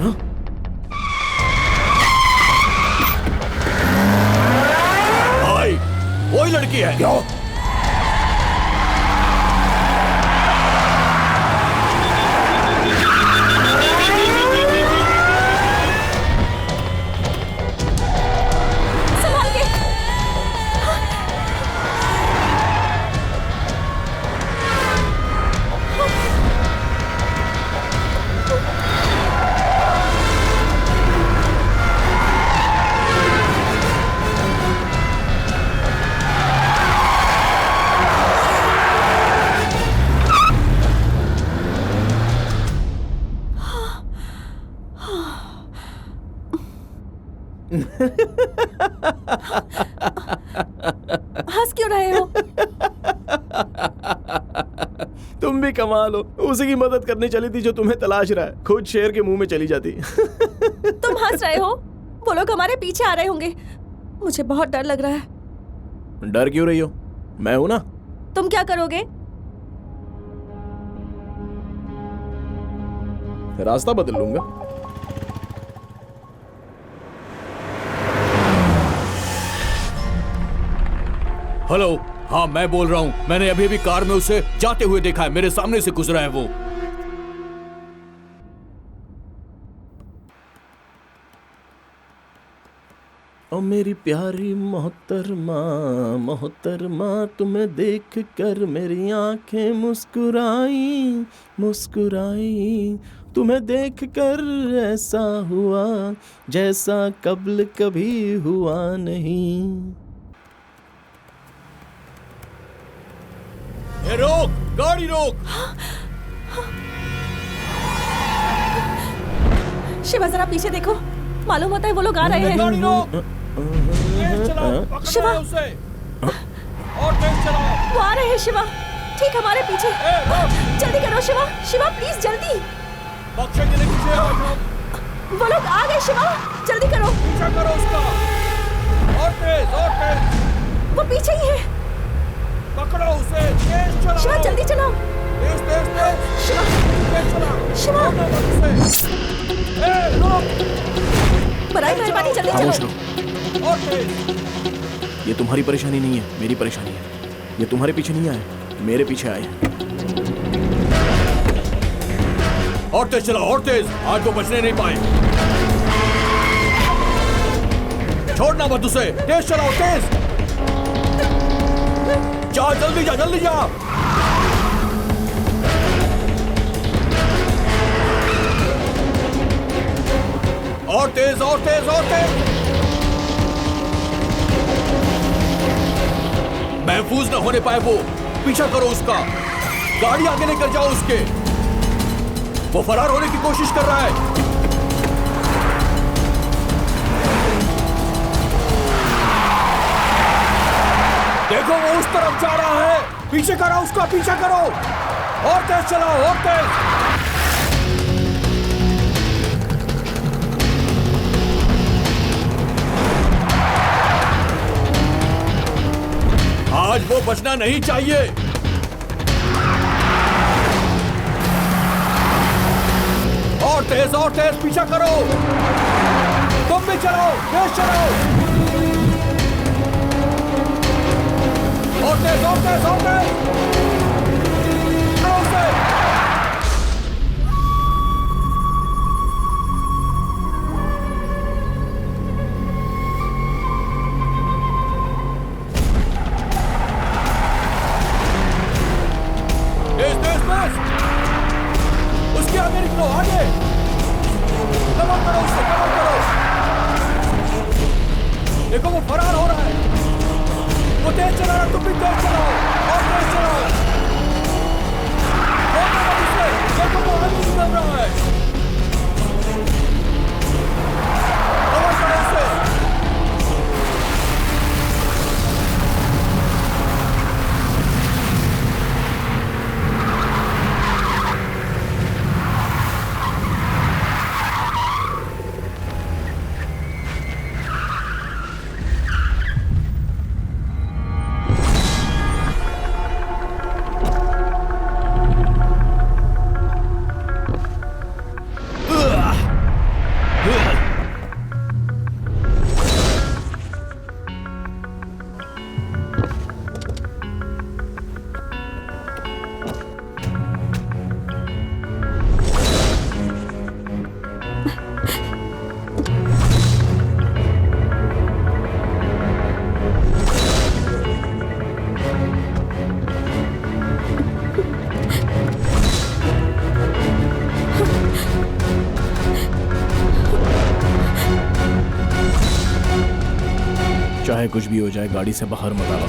भाई, वही लड़की है क्या? संभाल के। हंस क्यों रहे हो? तुम भी कमाल हो, उसी की मदद करने चली थी जो तुम्हें तलाश रहा है, खुद शेर के मुंह में चली जाती। तुम हंस रहे हो? वो लोग हमारे पीछे आ रहे होंगे। मुझे बहुत डर लग रहा है। डर क्यों रही हो? मैं हूं ना। तुम क्या करोगे? रास्ता बदल लूंगा। हेलो, हाँ मैं बोल रहा हूँ। मैंने अभी अभी कार में उसे जाते हुए देखा है, मेरे सामने से गुजरा है वो। ओ मेरी प्यारी मोहतरमा, मोहतरमा, तुम्हें देख कर मेरी आंखें मुस्कुराई, मुस्कुराई। तुम्हें देख कर ऐसा हुआ जैसा कब्ल कभी हुआ नहीं। ए, रोक, गाड़ी रोक। शिवा, जरा पीछे देखो, मालूम होता है वो लोग आ रहे हैं। गाड़ी रोक। तेज चलाओ, पकड़ो शिवा, उसे। और तेज चलाओ। वो आ रहे हैं शिवा, ठीक हमारे पीछे। जल्दी करो शिवा, शिवा प्लीज जल्दी। बख्शेंगे नहीं तुझे आज हम। वो लोग आ गए शिवा, जल्दी करो। पीछा करो उसका। और तेज, और तेज। वो पीछे ही है। पकड़ो उसे। जल्दी चलाओ। शिवा, बराए मेहरबानी जल्दी खामोश चलो। रहो। ये तुम्हारी परेशानी नहीं है, मेरी परेशानी है। ये तुम्हारे पीछे नहीं आए, मेरे पीछे आए। और तेज चलाओ, और तेज। आज वो बचने नहीं पाए। छोड़ना मत उसे। तेज चलाओ, तेज। जा, जल्दी जा, जल्दी जा। और तेज, और तेज, और तेज। महफूज न होने पाए वो। पीछा करो उसका। गाड़ी आगे लेकर जाओ उसके। वो फरार होने की कोशिश कर रहा है। देखो वो उस तरफ जा रहा है। पीछे करो उसका, पीछा करो। और तेज चलाओ, और तेज। आज वो बचना नहीं चाहिए। और तेज पीछा करो। तुम भी चलाओ, तेज चलाओ। और तेज, और तेज, और तेज। चलो उसे। तेज, तेज, तेज। उसके आगे निकलो, आगे। कवर करो उसे, कवर करो। देखो वो फरार हो रहा है। वो तेज चला रहा, तुम भी तेज चलाओ। और तेज चलाओ। रोको मत उसे। देखो वो आगे निकल रहा है। कवर करो उसे। चाहे कुछ भी हो जाए, गाड़ी से बाहर मत आओ।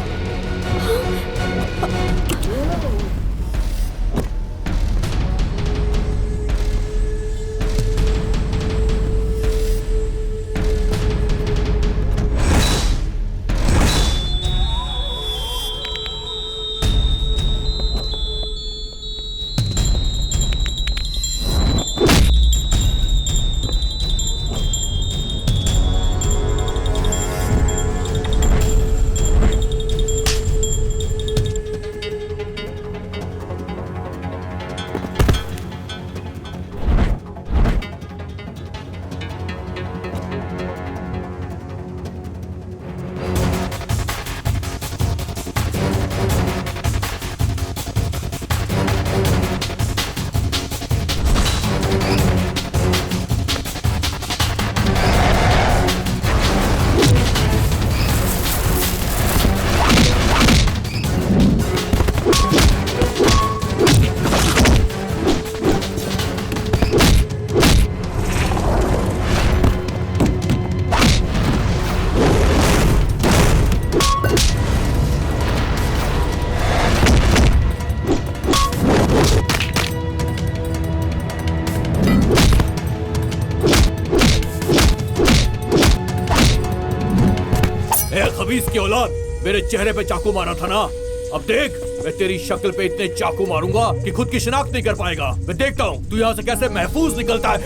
खबीस की औलाद, मेरे चेहरे पे चाकू मारा था ना। अब देख, मैं तेरी शक्ल पे इतने चाकू मारूंगा कि खुद की शिनाख्त नहीं कर पाएगा। मैं देखता हूँ तू यहाँ से कैसे महफूज निकलता है।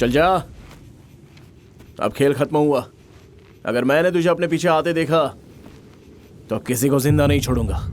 चल जा, अब खेल खत्म हुआ। अगर मैंने तुझे अपने पीछे आते देखा तो अब किसी को जिंदा नहीं छोड़ूंगा।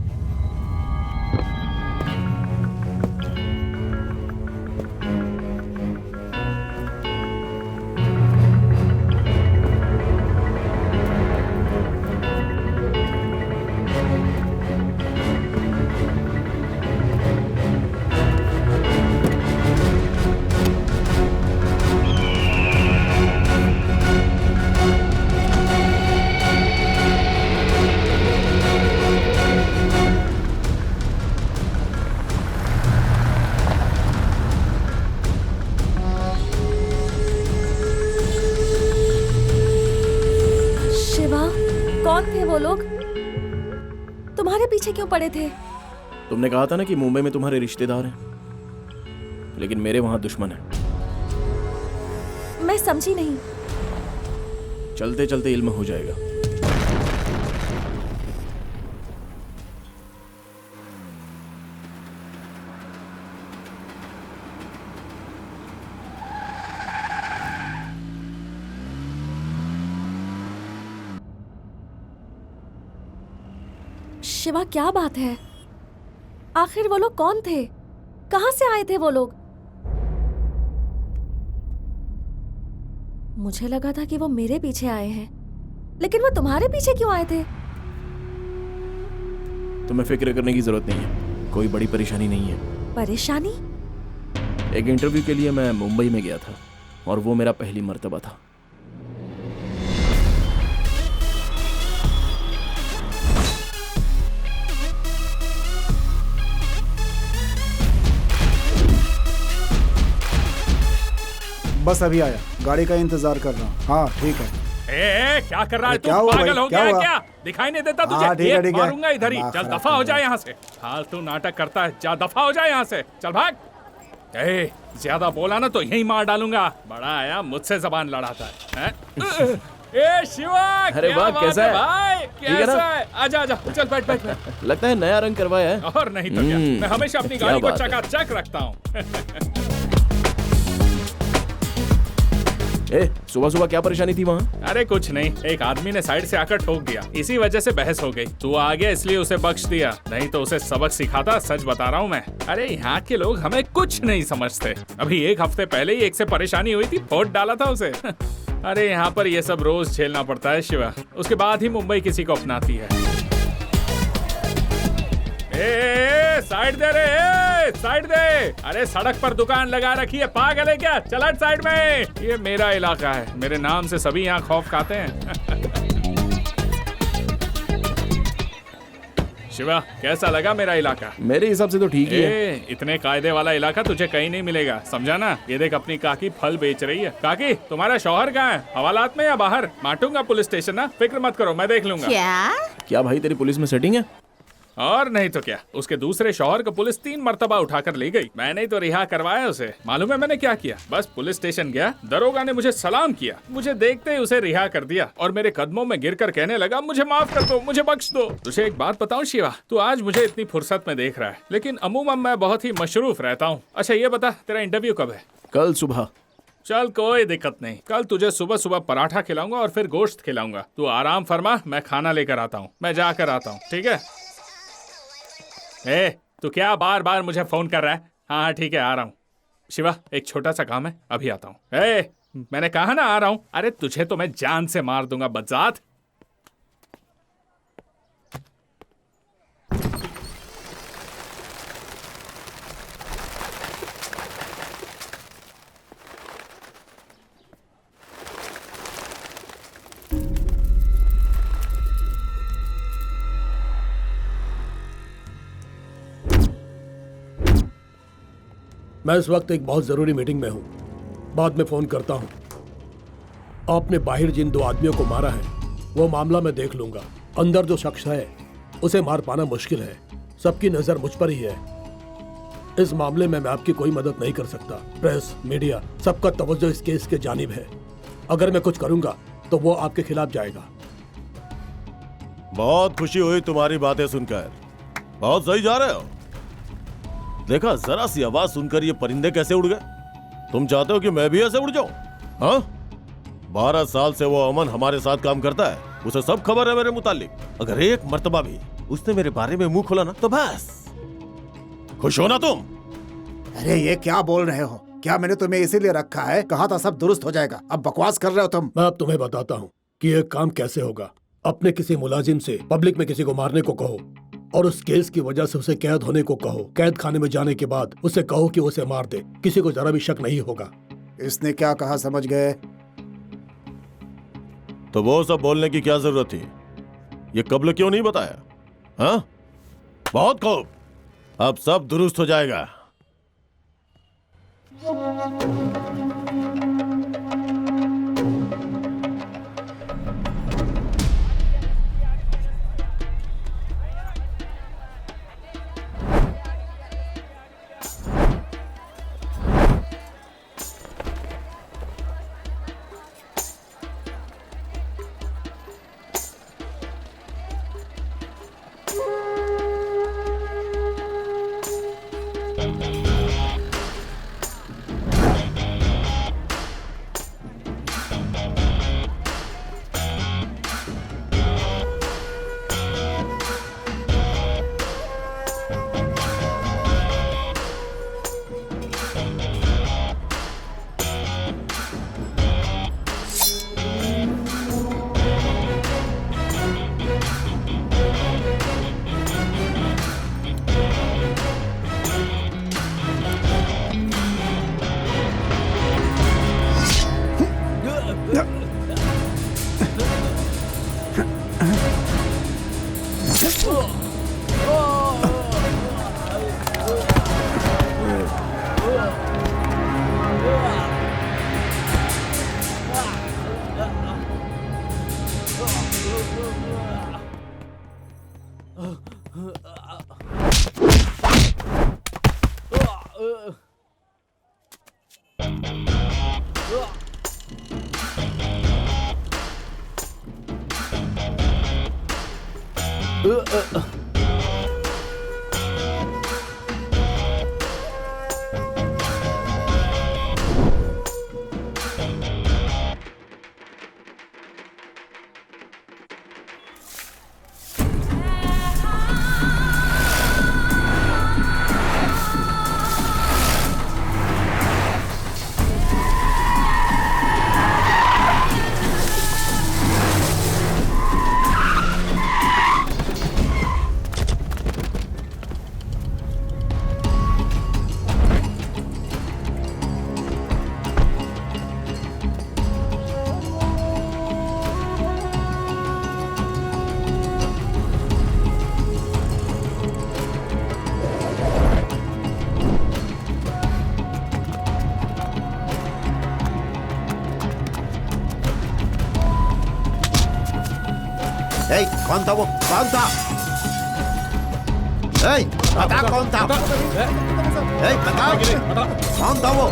कौन थे वो लोग? तुम्हारे पीछे क्यों पड़े थे? तुमने कहा था ना कि मुंबई में तुम्हारे रिश्तेदार हैं, लेकिन मेरे वहां दुश्मन है। मैं समझी नहीं। चलते चलते इल्म हो जाएगा। शिवा, क्या बात है? आखिर वो लोग कौन थे? कहां से आए थे वो लोग? मुझे लगा था कि वो मेरे पीछे आए हैं, लेकिन वो तुम्हारे पीछे क्यों आए थे? तुम्हें फिक्र करने की जरूरत नहीं है, कोई बड़ी परेशानी नहीं है। परेशानी? एक इंटरव्यू के लिए मैं मुंबई में गया था और वो मेरा पहली मर्तबा था। बस अभी आया, गाड़ी का इंतजार कर रहा हूँ। हाँ ठीक है। ए, क्या कर रहा है तू? क्या हुआ पागल भाई? हो क्या गया है हुआ? क्या? दिखाई नहीं देता तुझे? हाँ, ठीक है, ठीक है। मारूंगा इधर ही। दिमाग चल खराब दफा हो कर जाए दिया। यहाँ से। फालतू नाटक करता है, जा दफा हो जाए यहाँ से। चल भाग। ए, ज्यादा बोला ना तो यही मार डालूंगा। बड़ा आया मुझसे जबान लड़ाता है। ए शिवा, अरे वाह, कैसा है भाई? कैसा है? आजा आजा, चल बैठ बैठ। लगता है नया रंग करवाया है। और नहीं तो क्या, मैं हमेशा अपनी गाड़ी को चकाचक रखता हूँ। सुबह सुबह क्या परेशानी थी वहाँ? अरे कुछ नहीं, एक आदमी ने साइड से आकर ठोक दिया, इसी वजह से बहस हो गई। तू आ गया इसलिए उसे बख्श दिया, नहीं तो उसे सबक सिखाता। सच बता रहा हूँ मैं। अरे यहाँ के लोग हमें कुछ नहीं समझते। अभी एक हफ्ते पहले ही एक से परेशानी हुई थी, फोड़ डाला था उसे। अरे यहाँ पर ये सब रोज झेलना पड़ता है शिवा, उसके बाद ही मुंबई किसी को अपनाती है। साइड दे रे, साइड दे। अरे सड़क पर दुकान लगा रखी है, पागल है क्या? चल हट साइड में, ये मेरा इलाका है, मेरे नाम से सभी यहाँ खौफ खाते हैं। शिवा, कैसा लगा मेरा इलाका? मेरे हिसाब से तो ठीक ही है। इतने कायदे वाला इलाका तुझे कहीं नहीं मिलेगा, समझा ना? ये देख, अपनी काकी फल बेच रही है। काकी, तुम्हारा शौहर कहाँ है? हवालात में या बाहर? माटूंगा पुलिस स्टेशन ना, फिक्र मत करो, मैं देख लूंगा। क्या भाई, तेरी पुलिस में सेटिंग है? और नहीं तो क्या, उसके दूसरे शौहर को पुलिस 3 मर्तबा उठाकर ले गई। मैंने तो रिहा करवाया उसे। मालूम है मैंने क्या किया? बस पुलिस स्टेशन गया, दरोगा ने मुझे सलाम किया, मुझे देखते ही उसे रिहा कर दिया और मेरे कदमों में गिरकर कहने लगा, मुझे माफ कर दो, मुझे बख्श दो। तुझे एक बात बताऊं शिवा, तू आज मुझे इतनी फुर्सत में देख रहा है, लेकिन अमूमन मैं बहुत ही मशरूफ रहता हूँ। अच्छा ये बता, तेरा इंटरव्यू कब है? कल सुबह। चल कोई दिक्कत नहीं, कल तुझे सुबह सुबह पराठा खिलाऊंगा और फिर गोश्त खिलाऊंगा। तू आराम फरमा, मैं खाना लेकर आता हूँ, मैं जाकर आता हूँ, ठीक है? तू क्या बार बार मुझे फोन कर रहा है? हाँ ठीक है, आ रहा हूँ। शिवा, एक छोटा सा काम है, अभी आता हूँ। मैंने कहा ना आ रहा हूँ। अरे तुझे तो मैं जान से मार दूंगा बदजात। मैं इस वक्त एक बहुत जरूरी मीटिंग में हूँ, बाद में फोन करता हूँ। आपने बाहर जिन 2 आदमियों को मारा है वो मामला मैं देख लूंगा। अंदर जो शख्स है उसे मार पाना मुश्किल है, सबकी नजर मुझ पर ही है। इस मामले में मैं आपकी कोई मदद नहीं कर सकता। प्रेस, मीडिया, सबका तवज्जो इस केस के जानिब है। अगर मैं कुछ करूंगा तो वो आपके खिलाफ जाएगा। बहुत खुशी हुई तुम्हारी बातें सुनकर, बहुत सही जा रहे हो। देखा, जरा सी आवाज सुनकर ये परिंदे कैसे उड़ गए। तुम चाहते हो कि मैं भी ऐसे उड़ जाऊं? हाँ, 12 साल से वो अमन हमारे साथ काम करता है, उसे सब खबर है मेरे मुतालिक। अगर एक मर्तबा भी उसने मेरे बारे में मुंह खोला ना तो बस। खुश हो ना तुम? अरे ये क्या बोल रहे हो? क्या मैंने तुम्हें इसीलिए रखा है? कहा था सब दुरुस्त हो जाएगा, अब बकवास कर रहे हो तुम। मैं अब तुम्हें बताता हूँ कि ये काम कैसे होगा। अपने किसी मुलाजिम से पब्लिक में किसी को मारने को कहो और उस केस की वजह से उसे कैद होने को कहो। कैद खाने में जाने के बाद उसे कहो कि उसे मार दे, किसी को जरा भी शक नहीं होगा। इसने क्या कहा समझ गए? तो वो सब बोलने की क्या जरूरत थी? ये कब्ल क्यों नहीं बताया? हाँ, बहुत खूब, अब सब दुरुस्त हो जाएगा। कौन था वो? कौन था? बता कौन था? बता कौन था वो?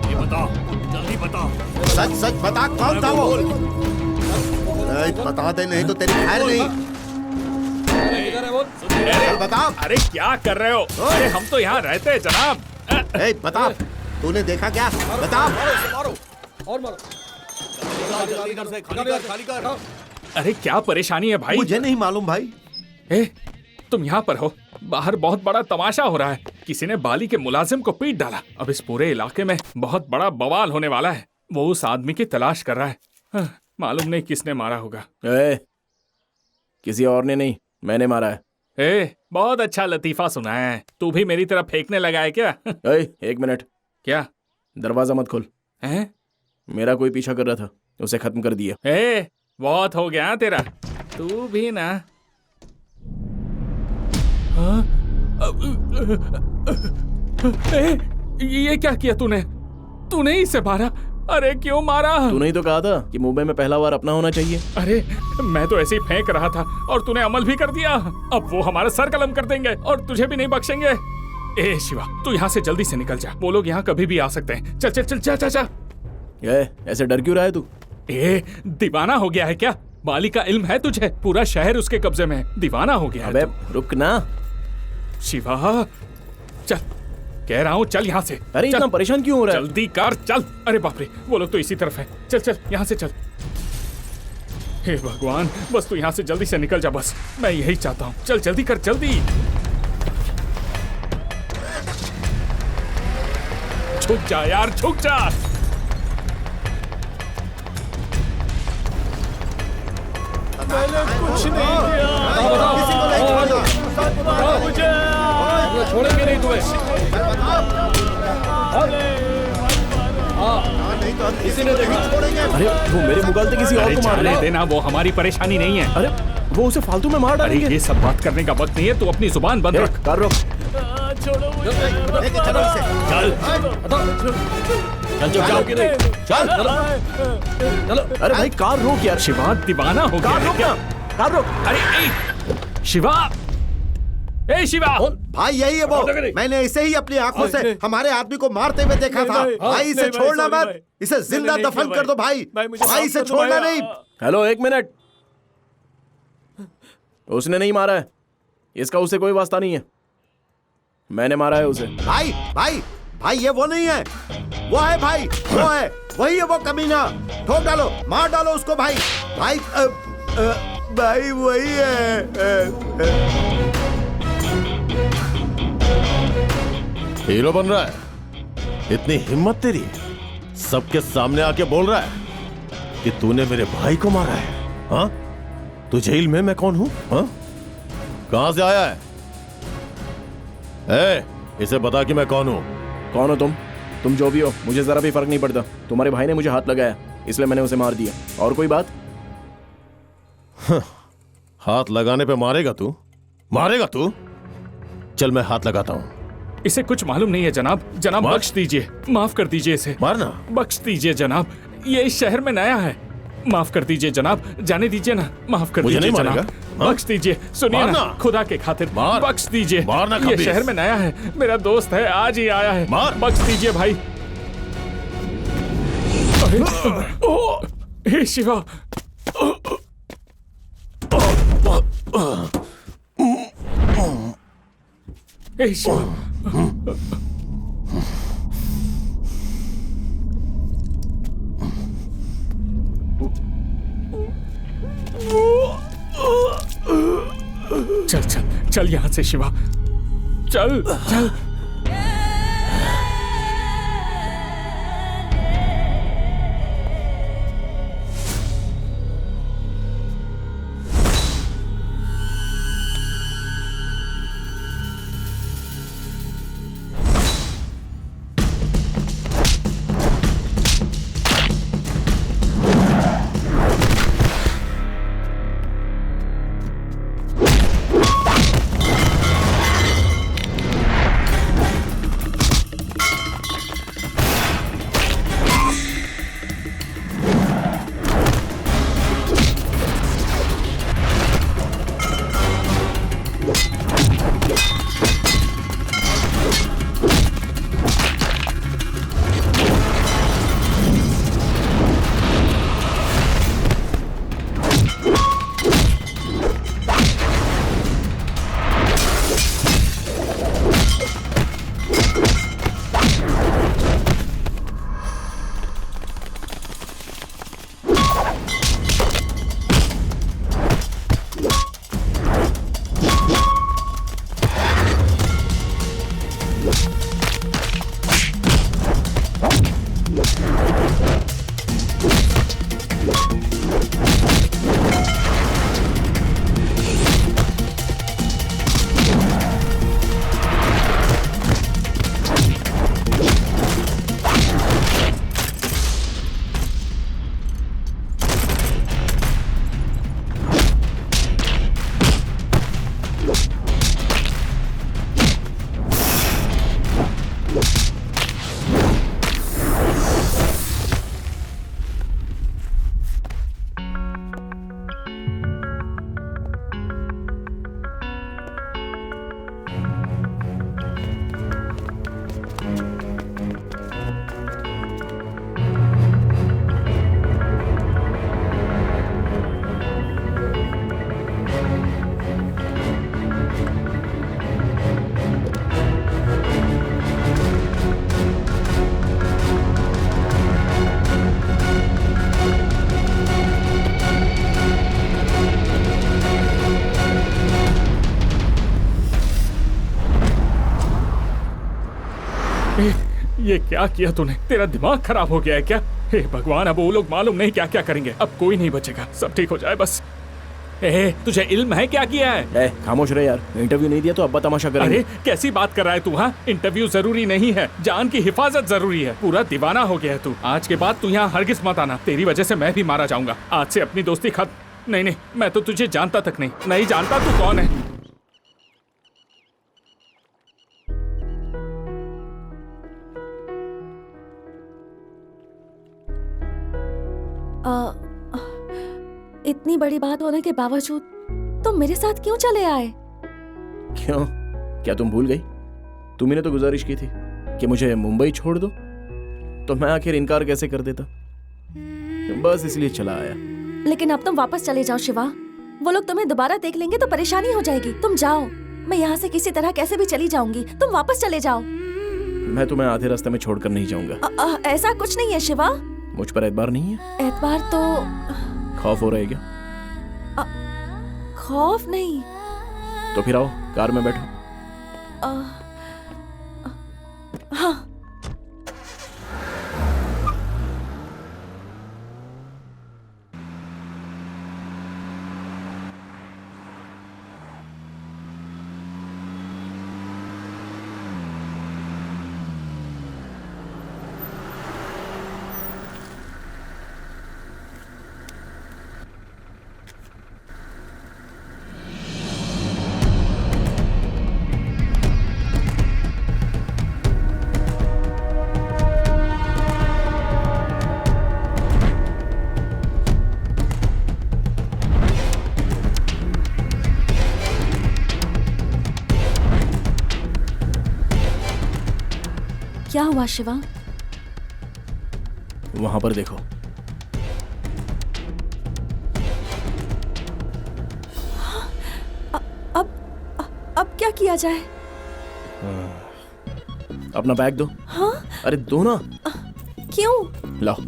ये बता, जल्दी बता। सच सच बता कौन था वो? बता दे, नहीं तो तेरी खैर नहीं। चल बता। अरे क्या कर रहे हो? अरे हम तो यहाँ रहते हैं जनाब। बता, तूने देखा क्या? बता। और मारो। खाली कर। अरे क्या परेशानी है भाई? मुझे नहीं मालूम भाई। तुम यहाँ पर हो, बाहर बहुत बड़ा तमाशा हो रहा है। किसी ने बाली के मुलाजिम को पीट डाला। अब इस पूरे इलाके में बहुत बड़ा बवाल होने वाला है। वो उस आदमी की तलाश कर रहा है। मालूम नहीं किसने मारा होगा। किसी और ने नहीं, मैंने मारा है। बहुत अच्छा लतीफा सुनाया है। तू भी मेरी तरफ फेंकने लगा है क्या? 1 मिनट। क्या? दरवाजा मत खोल। मेरा कोई पीछा कर रहा था, उसे खत्म कर दिया। बहुत हो गया तेरा। तू भी ना। ये क्या किया तूने? तूने इसे मारा? अरे क्यों मारा? तूने ही तो कहा था कि मुंबई में पहला बार अपना होना चाहिए। अरे मैं तो ऐसे ही फेंक रहा था और तूने अमल भी कर दिया। अब वो हमारा सर कलम कर देंगे और तुझे भी नहीं बख्शेंगे। शिवा, तू यहाँ से जल्दी से निकल जा। वो लोग यहाँ कभी भी आ सकते हैं। चल चल चल जा जा जा। ऐसे डर क्यों रहा है तू? दीवाना हो गया है क्या? बाली का इल्म है तुझे? पूरा शहर उसके कब्जे में है। दीवाना हो गया है। रुक ना शिवा। चल कह रहा हूँ चल यहाँ से। अरे इतना परेशान क्यों हो रहा है? जल्दी कर चल। अरे बाप रे, वो लोग तो इसी तरफ है। चल चल यहाँ से चल। हे भगवान, बस तू यहाँ से जल्दी से निकल जा, बस मैं यही चाहता हूँ। चल जल्दी कर, जल्दी। झुक जा यार, झुक जा। मैंने कुछ नहीं किया। बताओ मुझे। छोड़ेंगे नहीं तुम्हें। किसी ने देखा? अरे वो मेरे मुकाबले किसी और को मार रहा है। देना, वो हमारी परेशानी नहीं है। अरे वो उसे फालतू में मार डालेंगे। अरे ये सब बात करने का वक्त नहीं है, तू अपनी जुबान बंद रख। कर रोक। छोड़ो मुझे। चल चल जाओ कि नहीं? चल चलो। अरे भाई कार रोक यार। शिवा दीवाना हो गया है क्या? कार रोक। अरे ए, शिवा, ए शिवा। भाई यही है वो। मैंने इसे ही अपनी आंखों से हमारे आदमी को मारते हुए देखा था। भाई इसे छोड़ना मत, इसे जिंदा दफन कर दो भाई। भाई इसे छोड़ना नहीं। हेलो एक मिनट, उसने नहीं मारा है, इसका उससे कोई वास्ता नहीं है, मैंने मारा है उसे। भाई भाई भाई ये वो नहीं है, वो है भाई, वो है, वही है वो कमीना। ठोक डालो, मार डालो उसको भाई। भाई भाई वही है। हीरो बन रहा है? इतनी हिम्मत तेरी, सबके सामने आके बोल रहा है कि तूने मेरे भाई को मारा है? हाँ, तू जेल में, मैं कौन हूं? हाँ, कहां से आया है? इसे बता कि मैं कौन हूं। कौन हो तुम जो भी हो, मुझे जरा भी फर्क नहीं पड़ता। तुम्हारे भाई ने मुझे हाथ लगाया, इसलिए मैंने उसे मार दिया। और कोई बात? हाथ लगाने पे मारेगा तू? मारेगा तू? चल मैं हाथ लगाता हूं। इसे कुछ मालूम नहीं है जनाब। जनाब बख्श दीजिए, माफ कर दीजिए इसे। मारना? बख्श दीजिए जनाब, ये इस शहर में नया है। माफ कर दीजिए जनाब, जाने दीजिए ना। माफ कर दीजिए जनाब, बख्श दीजिए। सुनिए ना, खुदा के खातिर बख्श दीजिए। ये शहर में नया है, मेरा दोस्त है, आज ही आया है। बख्श दीजिए भाई। हे शिवा, हे शिवा। चल चल चल यहां से शिवा, चल चल। ये क्या किया तूने? तेरा दिमाग खराब हो गया है क्या? हे भगवान, अब वो लोग मालूम नहीं क्या क्या करेंगे। अब कोई नहीं बचेगा, सब ठीक हो जाए बस। तुझे इल्म है क्या किया है? खामोश रहे यार, इंटरव्यू नहीं दिया तो अब्बा तमाशा करेंगे। अरे कैसी बात कर रहा है तू? हाँ, इंटरव्यू जरूरी नहीं है, जान की हिफाजत जरूरी है। पूरा दीवाना हो गया है तू। आज के बाद तू यहाँ हरगिज मत आना, तेरी वजह से मैं भी मारा जाऊंगा। आज से अपनी दोस्ती खत्म। नहीं, मैं तो तुझे जानता तक नहीं जानता तू कौन है। इतनी बड़ी बात होने के बावजूद तुम मेरे साथ क्यों चले आए? क्यों? क्या तुम भूल गई? तुमने तो गुजारिश की थी कि मुझे मुंबई छोड़ दो, तो मैं आखिर इनकार कैसे कर देता? बस इसलिए चला आया। लेकिन अब तुम वापस चले जाओ शिवा, वो लोग तुम्हें दोबारा देख लेंगे तो परेशानी हो जाएगी। तुम जाओ, मैं यहाँ से किसी तरह कैसे भी चली जाऊंगी। तुम वापस चले जाओ। मैं तुम्हें आधे रास्ते में छोड़कर नहीं जाऊंगा। ऐसा कुछ नहीं है शिवा। मुझ पर एतबार नहीं है? एतबार तो खौफ हो रहा है क्या? खौफ नहीं। तो फिर आओ, कार में बैठो। हाँ। क्या हुआ शिवा? वहां पर देखो। अब क्या किया जाए? अपना बैग दो। हाँ? अरे दो ना। क्यों? लाओ।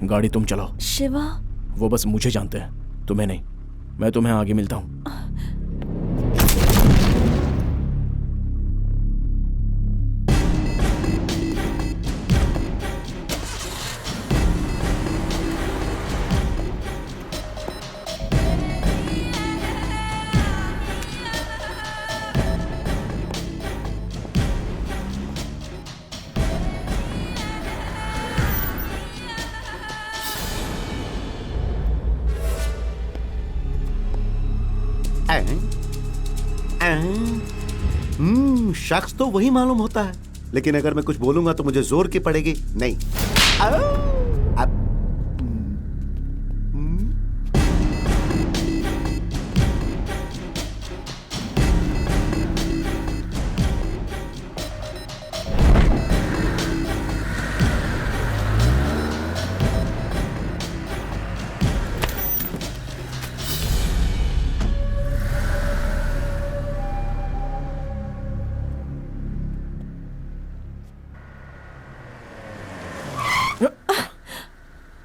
गाड़ी तुम चलाओ। शिवा, वो बस मुझे जानते हैं, तुम्हें नहीं। मैं तुम्हें आगे मिलता हूँ। शख्स तो वही मालूम होता है, लेकिन अगर मैं कुछ बोलूंगा तो मुझे जोर की पड़ेगी। नहीं।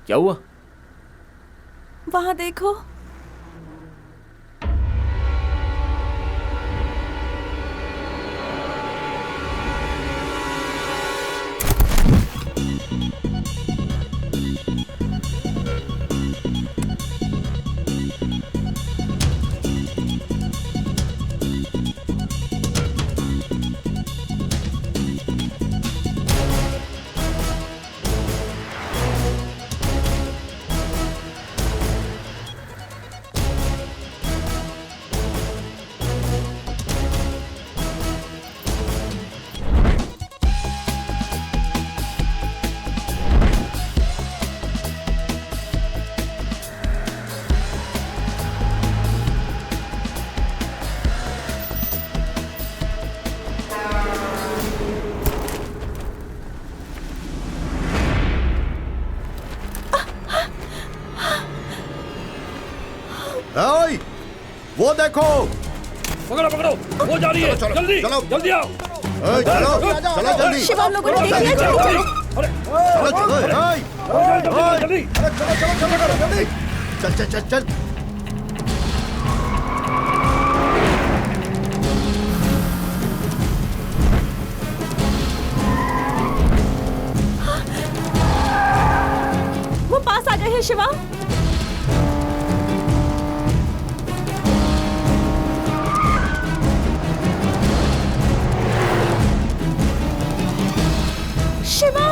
क्या हुआ? वहां देखो। ओए, वो देखो। पकड़ो पकड़ो, वो जा रही है। चलो, जल्दी चलो। जल्दी आओ। ओए, चलो चलो जल्दी। शिवा, हम लोगों ने देख लिया, चलो चलो। चलो चलो ओए, जल्दी जल्दी। चल चल चल चल। वो पास आ गए हैं शिवा। शिवा,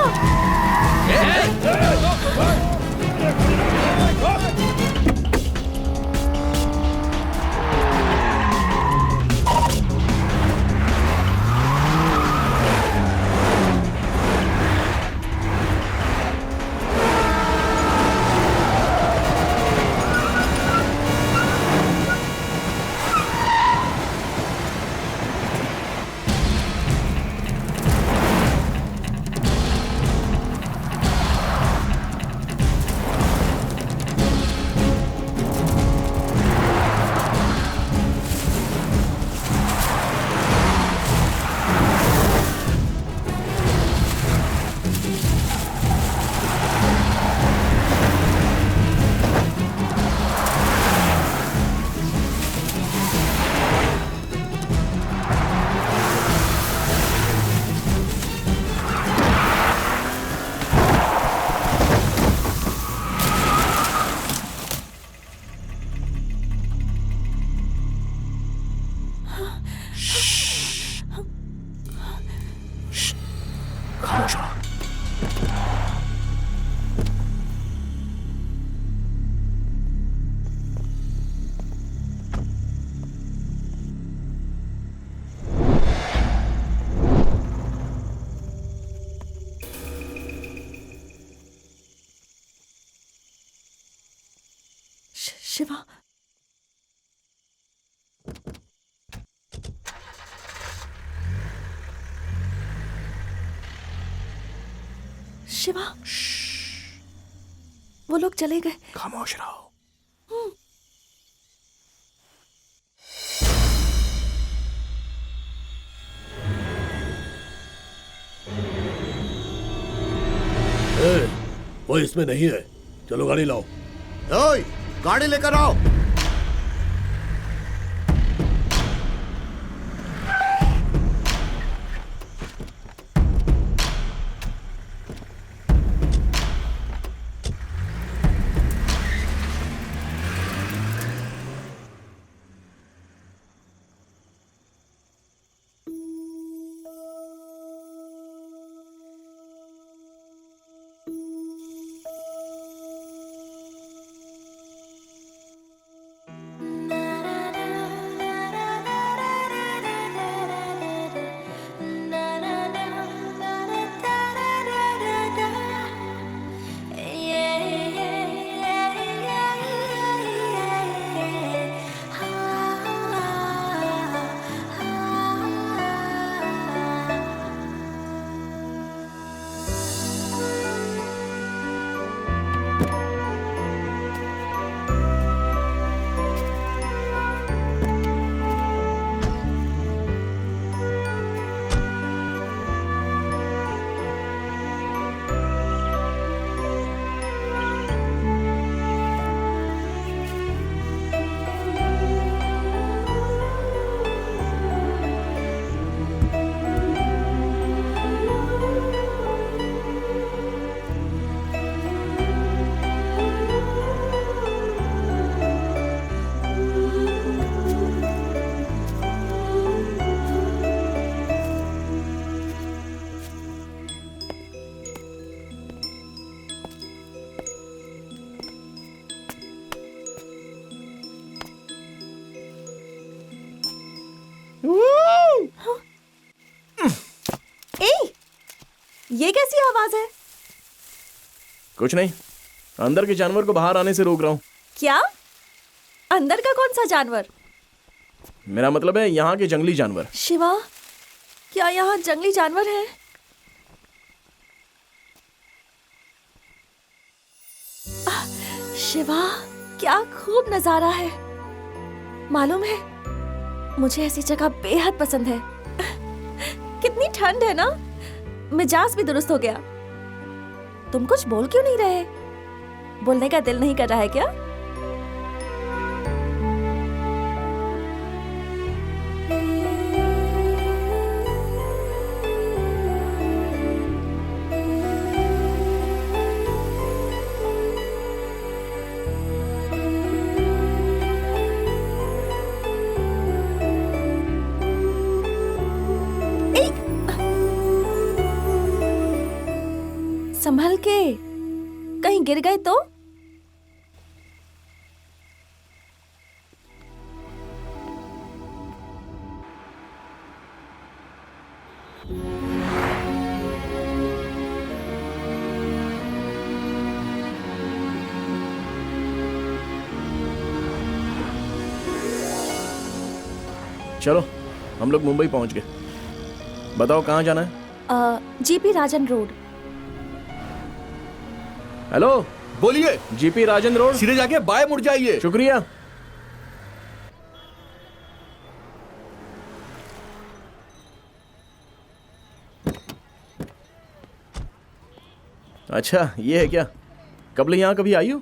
शिवा, शिवा, वो लोग चले गए। खामोश रहो। वो इसमें नहीं है, चलो गाड़ी लाओ। ओए, गाड़ी लेकर आओ। ये कैसी आवाज है? कुछ नहीं, अंदर के जानवर को बाहर आने से रोक रहा हूँ। क्या? अंदर का कौन सा जानवर? मेरा मतलब है यहाँ के जंगली जानवर। शिवा, क्या यहाँ जंगली जानवर है? शिवा, क्या खूब नजारा है। मालूम है, मुझे ऐसी जगह बेहद पसंद है। कितनी ठंड है ना, मिजाज भी दुरुस्त हो गया। तुम कुछ बोल क्यों नहीं रहे? बोलने का दिल नहीं कर रहा है क्या? संभल के, कहीं गिर गए तो? चलो हम लोग मुंबई पहुंच गए। बताओ कहाँ जाना है? जीपी राजन रोड। हेलो, बोलिए। जीपी राजन रोड। सीधे जाके बाएं मुड़ जाइए। शुक्रिया। अच्छा ये है क्या? कब ले यहाँ कभी आई हो?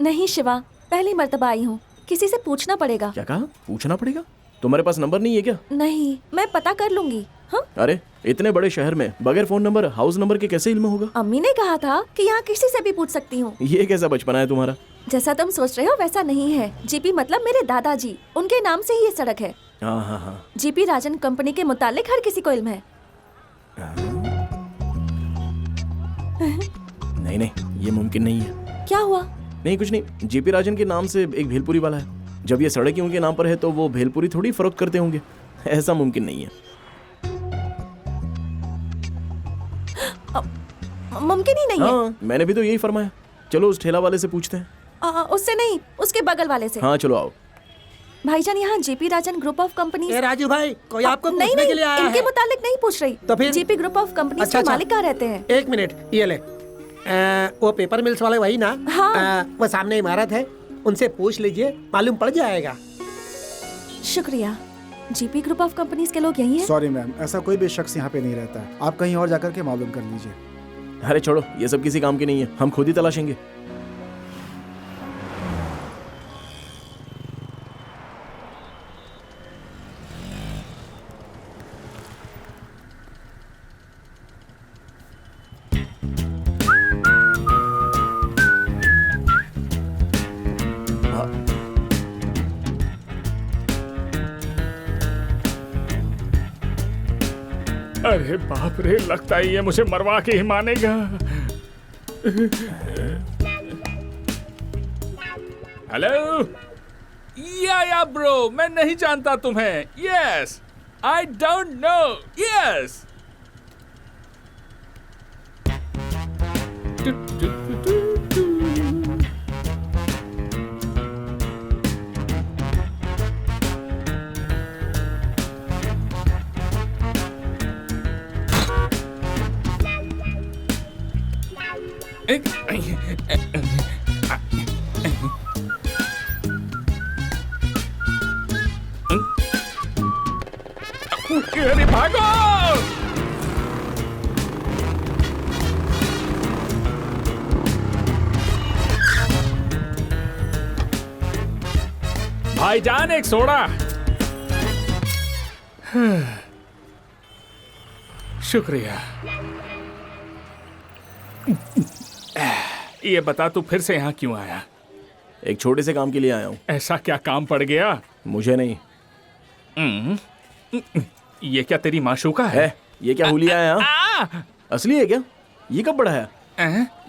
नहीं शिवा, पहली मर्तबा आई हूँ। किसी से पूछना पड़ेगा। क्या कहा? पूछना पड़ेगा? तुम्हारे पास नंबर नहीं है क्या? नहीं, मैं पता कर लूंगी। हाँ? अरे इतने बड़े शहर में बगैर फोन नंबर, हाउस नंबर के कैसे इल्म होगा? अम्मी ने कहा था कि यहाँ किसी से भी पूछ सकती हूँ। ये कैसा बचपना है तुम्हारा? जैसा तुम सोच रहे हो वैसा नहीं है। जीपी मतलब मेरे दादाजी, उनके नाम से ही ये सड़क है। हाँ हाँ हाँ। जीपी राजन कंपनी के मुतालिक हर किसी को इल्म है। नहीं नहीं, ये मुमकिन नहीं है। क्या हुआ? नहीं कुछ नहीं। जीपी राजन के नाम से एक भेलपुरी वाला है। जब ये सड़क ही उनके नाम पर है तो वो भेलपुरी थोड़ी फरोख्त करते होंगे। ऐसा मुमकिन नहीं है। मुमकिन ही नहीं हाँ, मैंने भी तो यही फरमाया। चलो उस ठेला वाले से पूछते हैं। उससे नहीं, उसके बगल वाले से। हाँ चलो आओ। भाईजान, यहाँ GP Rajan group of company. Raju भाई, कोई आपको नहीं, पूछने के लिए आया इनके है? मुतालिक नहीं पूछ रही। तो फिर? जीपी ग्रुप ऑफ कंपनी अच्छा, के मालिक कहाँ रहते हैं? एक मिनट, ये ले। वो पेपर मिल्स वाले वही ना? हाँ। वो सामने इमारत है, उनसे पूछ लीजिए, मालूम पड़ जाएगा। शुक्रिया। जीपी ग्रुप ऑफ कंपनीज के लोग यही हैं? सॉरी मैम, ऐसा कोई भी शख्स यहाँ पे नहीं रहता है। आप कहीं और जाकर के मालूम कर लीजिए। अरे छोड़ो, ये सब किसी काम की नहीं है। हम खुद ही तलाशेंगे। अरे बाप रे, लगता है ये मुझे मरवा के ही मानेगा। हेलो या ब्रो, मैं नहीं जानता तुम्हें। Yes, I don't know. Yes अरे भागो! भाईजान, एक सोडा। शुक्रिया। ये बता, तू फिर से यहाँ क्यों आया? एक छोटे से काम के लिए आया हूँ। ऐसा क्या काम पड़ गया? मुझे नहीं। ये क्या तेरी माशूका है? ये क्या हुलिया है? यहाँ असली है क्या? ये कब बढ़ा है?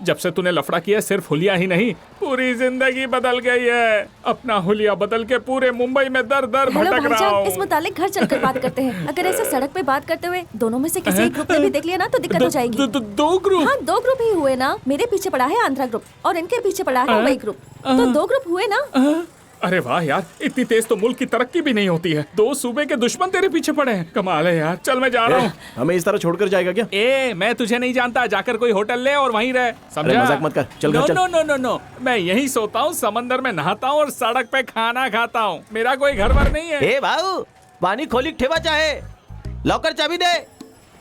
जब से तूने लफड़ा किया, सिर्फ हुलिया ही नहीं, पूरी जिंदगी बदल गई है। अपना हुलिया बदल के पूरे मुंबई में दर दर भटक रहा हूँ। इस मुतालिक घर चलकर बात करते हैं। अगर ऐसे सड़क पे बात करते हुए दोनों में से किसी एक ग्रुप ने भी देख लिया ना तो दिक्कत हो जाएगी। दो ग्रुप? हाँ, 2 ग्रुप ही हुए ना। मेरे पीछे पड़ा है आंध्रा ग्रुप और इनके पीछे पड़ा है मुंबई ग्रुप। तो 2 ग्रुप हुए ना। अरे वाह यार, इतनी तेज तो मुल्क की तरक्की भी नहीं होती है। 2 सूबे के दुश्मन तेरे पीछे पड़े हैं। कमाल है यार। चल मैं जा रहा हूँ। हमें इस तरह छोड़कर जाएगा क्या? मैं तुझे नहीं जानता, जाकर कोई होटल ले और वहीं रह, समझा? मजाक मत कर, चल घर चल। नो नो नो नो, मैं यहीं सोता हूँ, समंदर में नहाता हूँ और सड़क पे खाना खाता हूँ। मेरा कोई घर वर नहीं है। भाऊ, पानी खोली ठेवा चाहे, लॉकर चाबी दे।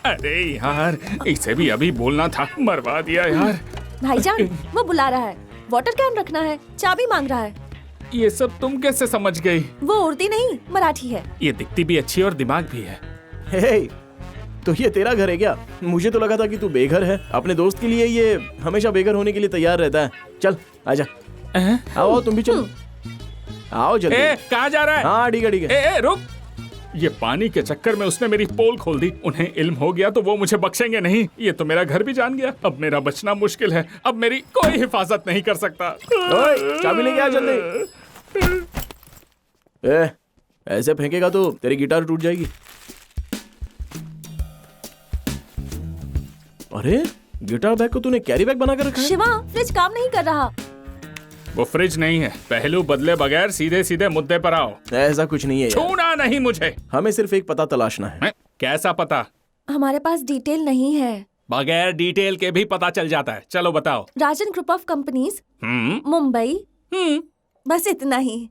अरे यार, इसे भी अभी बोलना था, मरवा दिया यार। भाईजान, वो बुला रहा है, वाटर कैन रखना है, चाबी मांग रहा है। ये सब तुम कैसे समझ गई? वो उर्दी नहीं, मराठी है। ये दिखती भी अच्छी और दिमाग भी है। हे, तो ये तेरा घर है क्या? मुझे तो लगा था कि तू बेघर है। अपने दोस्त के लिए ये हमेशा बेघर होने के लिए तैयार रहता है। चल आजा, आओ तुम भी चलो, आओ जल्दी। कहाँ जा रहा है? हाँ ठीक है ठीक है। रुक, ये पानी के चक्कर में उसने मेरी पोल खोल दी। उन्हें इल्म हो गया तो वो मुझे बख्शेंगे नहीं। ये तो मेरा घर भी जान गया। अब मेरा बचना मुश्किल है। अब मेरी कोई हिफाजत नहीं कर सकता। चाबी लेके आ जल्दी। ऐसे फेंकेगा तो तेरी गिटार टूट जाएगी। अरे गिटार बैग को तूने कैरी बैग बनाकर रखा है? शिवा, फ्रिज काम नहीं कर रहा। वो फ्रिज नहीं है। पहलू बदले बगैर सीधे सीधे मुद्दे पर आओ। ऐसा कुछ नहीं है। छूना नहीं मुझे। हमें सिर्फ एक पता तलाशना है। कैसा पता? हमारे पास डिटेल नहीं है। बगैर डिटेल के भी पता चल जाता है। चलो बताओ। राजन ग्रुप ऑफ कंपनीज, मुंबई। बस इतना ही।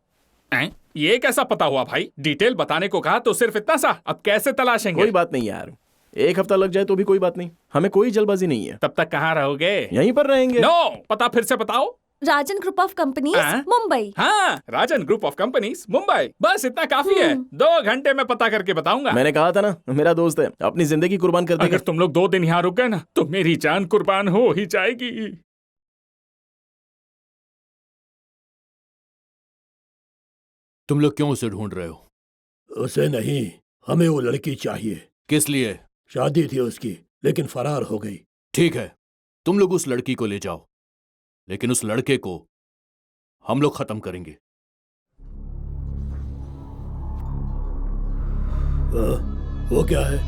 ये कैसा पता हुआ भाई? डिटेल बताने को कहा तो सिर्फ इतना सा। अब कैसे तलाशेंगे? कोई बात नहीं यार, 1 हफ्ता लग जाए तो भी कोई बात नहीं। हमें कोई जल्दबाजी नहीं है। तब तक कहाँ रहोगे? यहीं पर रहेंगे। नो, पता फिर से बताओ। राजन ग्रुप ऑफ कंपनीज, मुंबई। हाँ, राजन ग्रुप ऑफ कंपनीज, मुंबई। बस इतना काफी है। 2 घंटे में पता करके बताऊंगा। मैंने कहा था ना, मेरा दोस्त है, अपनी जिंदगी कुर्बान कर देगा। अगर तुम लोग 2 दिन यहाँ रुक गए ना तो मेरी जान कुर्बान हो ही जाएगी। तुम लोग क्यों उसे ढूंढ रहे हो? उसे नहीं, हमें वो लड़की चाहिए। किस लिए? शादी थी उसकी, लेकिन फरार हो गई। ठीक है, तुम लोग उस लड़की को ले जाओ, लेकिन उस लड़के को हम लोग खत्म करेंगे। वो क्या है?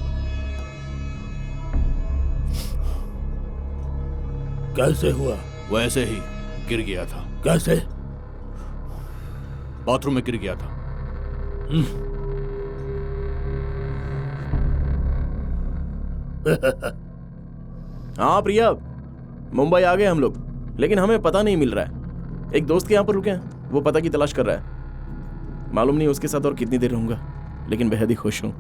कैसे हुआ? वो ऐसे ही गिर गया था। कैसे? बाथरूम में गिर गया था। हाँ प्रिया, मुंबई आ गए हम लोग, लेकिन हमें पता नहीं मिल रहा है। एक दोस्त के यहाँ पर रुके हैं, वो पता की तलाश कर रहा है। मालूम नहीं उसके साथ और कितनी देर रहूंगा, लेकिन बेहद ही खुश हूँ।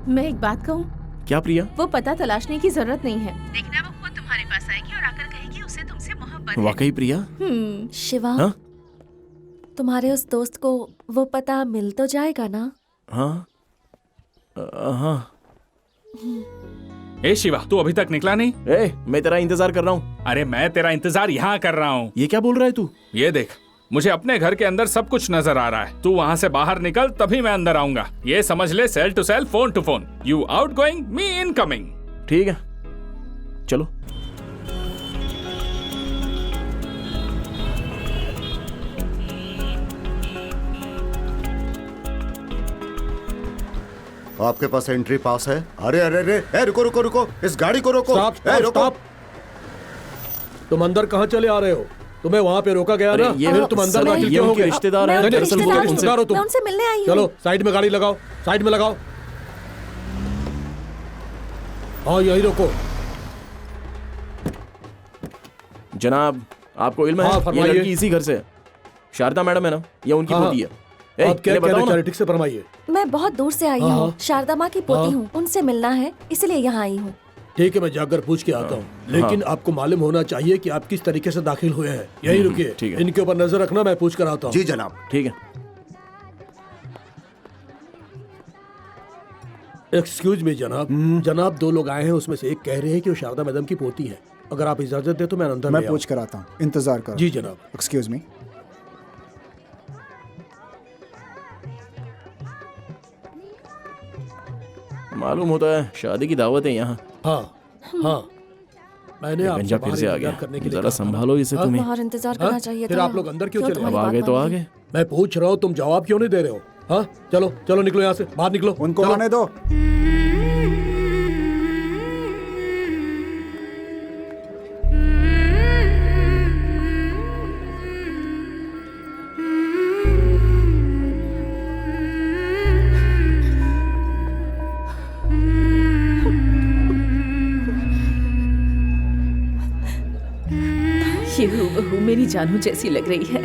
मैं एक बात कहूँ? क्या प्रिया? वो पता तलाशने की जरूरत नहीं है। देखना वो खुद तुम्हारे पास आएगी और आकर कहेगी उसे तुमसे मोहब्बत है। वाकई प्रिया? शिवा, हाँ? तुम्हारे उस दोस्त को वो पता मिल तो जाएगा ना? हाँ हाँ। शिवा, तू अभी तक निकला नहीं? मैं तेरा इंतजार कर रहा हूँ। अरे मैं तेरा इंतजार यहाँ कर रहा हूँ। ये क्या बोल रहा है तू? ये देख, मुझे अपने घर के अंदर सब कुछ नजर आ रहा है। तू वहाँ से बाहर निकल, तभी मैं अंदर आऊंगा। ये समझ ले, cell to cell, phone to phone. You outgoing, me incoming. ठीक है, चलो। आपके पास एंट्री पास है? अरे अरे अरे, रुको रुको रुको, इस गाड़ी को रोको। स्टॉप। तुम अंदर कहाँ चले आ रहे हो? तुम्हें वहाँ पे रोका गया ना? ये तुम अंदर दाखिल क्यों हो गए? रिश्तेदार हैं। दरअसल वो रिश्तेदार हो तुम। मैं उनसे मिलने आई हूँ। चलो साइड में गाड़ी लगाओ, साइड में लगाओ। हाँ यही रोको। जनाब, आपको इल्म है? हाँ, ये लड़की इसी घर से है। शारदा मैडम है ना, ये उनकी पोती है। आप क्या कह रहे हैं? ठीक से फरमाइए। मैं बहुत दूर से आई हूँ, शारदा माँ की पोती हूँ, उनसे मिलना है, इसलिए यहाँ आई हूँ। ठीक है, मैं जाकर पूछ के आता हूँ, लेकिन आपको मालूम होना चाहिए कि आप किस तरीके से दाखिल हुए हैं। यही रुकिए, इनके ऊपर नजर रखना, मैं पूछ कर आता हूँ। जी जनाब। ठीक है। एक्सक्यूज मी जनाब। जनाब, 2 लोग आए हैं, उसमें से एक कह रहे हैं कि वो शारदा मैडम की पोती है। अगर आप इजाजत दे तो मैं अंदर मैं पूछ कर आता हूँ, इंतजार करो। जी जनाब। Excuse me. मालूम होता है शादी की दावत है यहाँ। हाँ हाँ, मैंने गंजा फिर से आ गया। जरा संभालो इसे तुम्हें। बाहर इंतजार करना चाहिए। फिर आप लोग अंदर क्यों चले? अब आगे तो आगे। मैं पूछ रहा हूँ, तुम जवाब क्यों नहीं दे रहे हो? हाँ चलो चलो, निकलो यहाँ से, बाहर निकलो। उनको आने दो। बहू मेरी जानू जैसी लग रही है।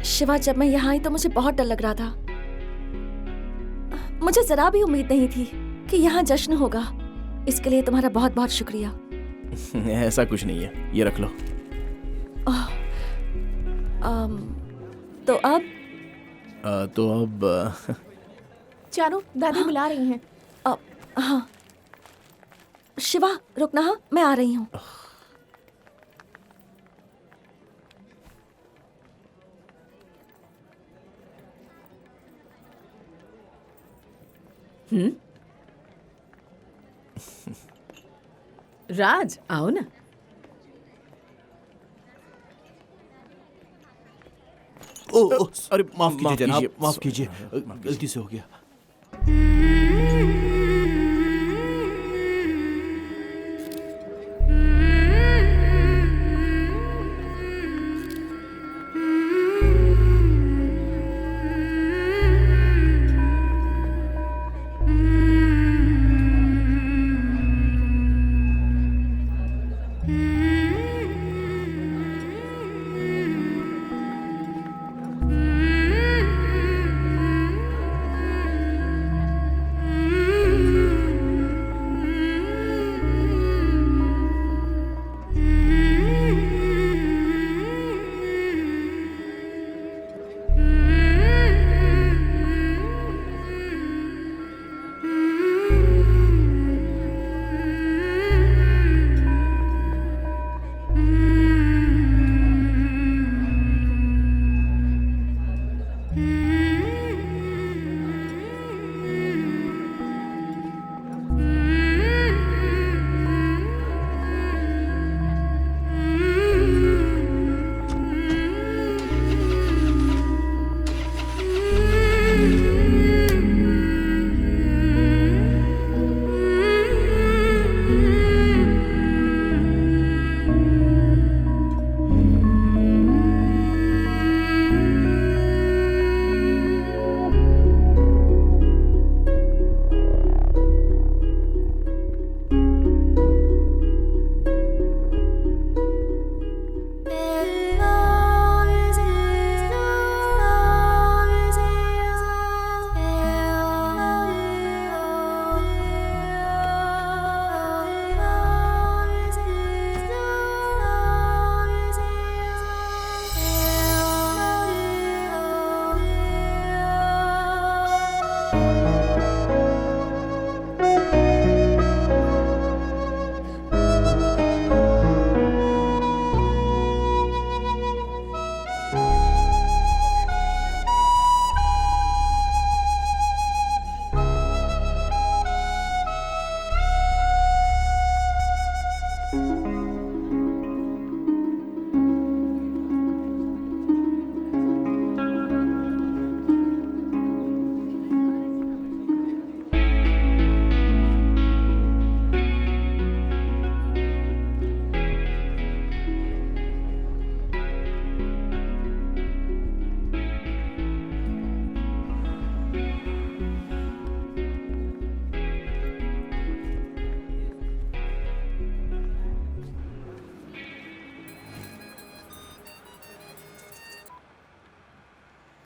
शिवा, जब मैं यहाँ आई तो मुझे बहुत डर लग रहा था। मुझे जरा भी उम्मीद नहीं थी कि यहाँ जश्न होगा। इसके लिए तुम्हारा बहुत बहुत शुक्रिया। ऐसा कुछ नहीं है, ये रख लो। तो अब चारू, दादी बुला रही हैं। हाँ शिवा, रुकना। हाँ, मैं आ रही हूँ। राज, आओ ना। अरे माफ कीजिए जनाब, माफ कीजिए, गलती से हो गया।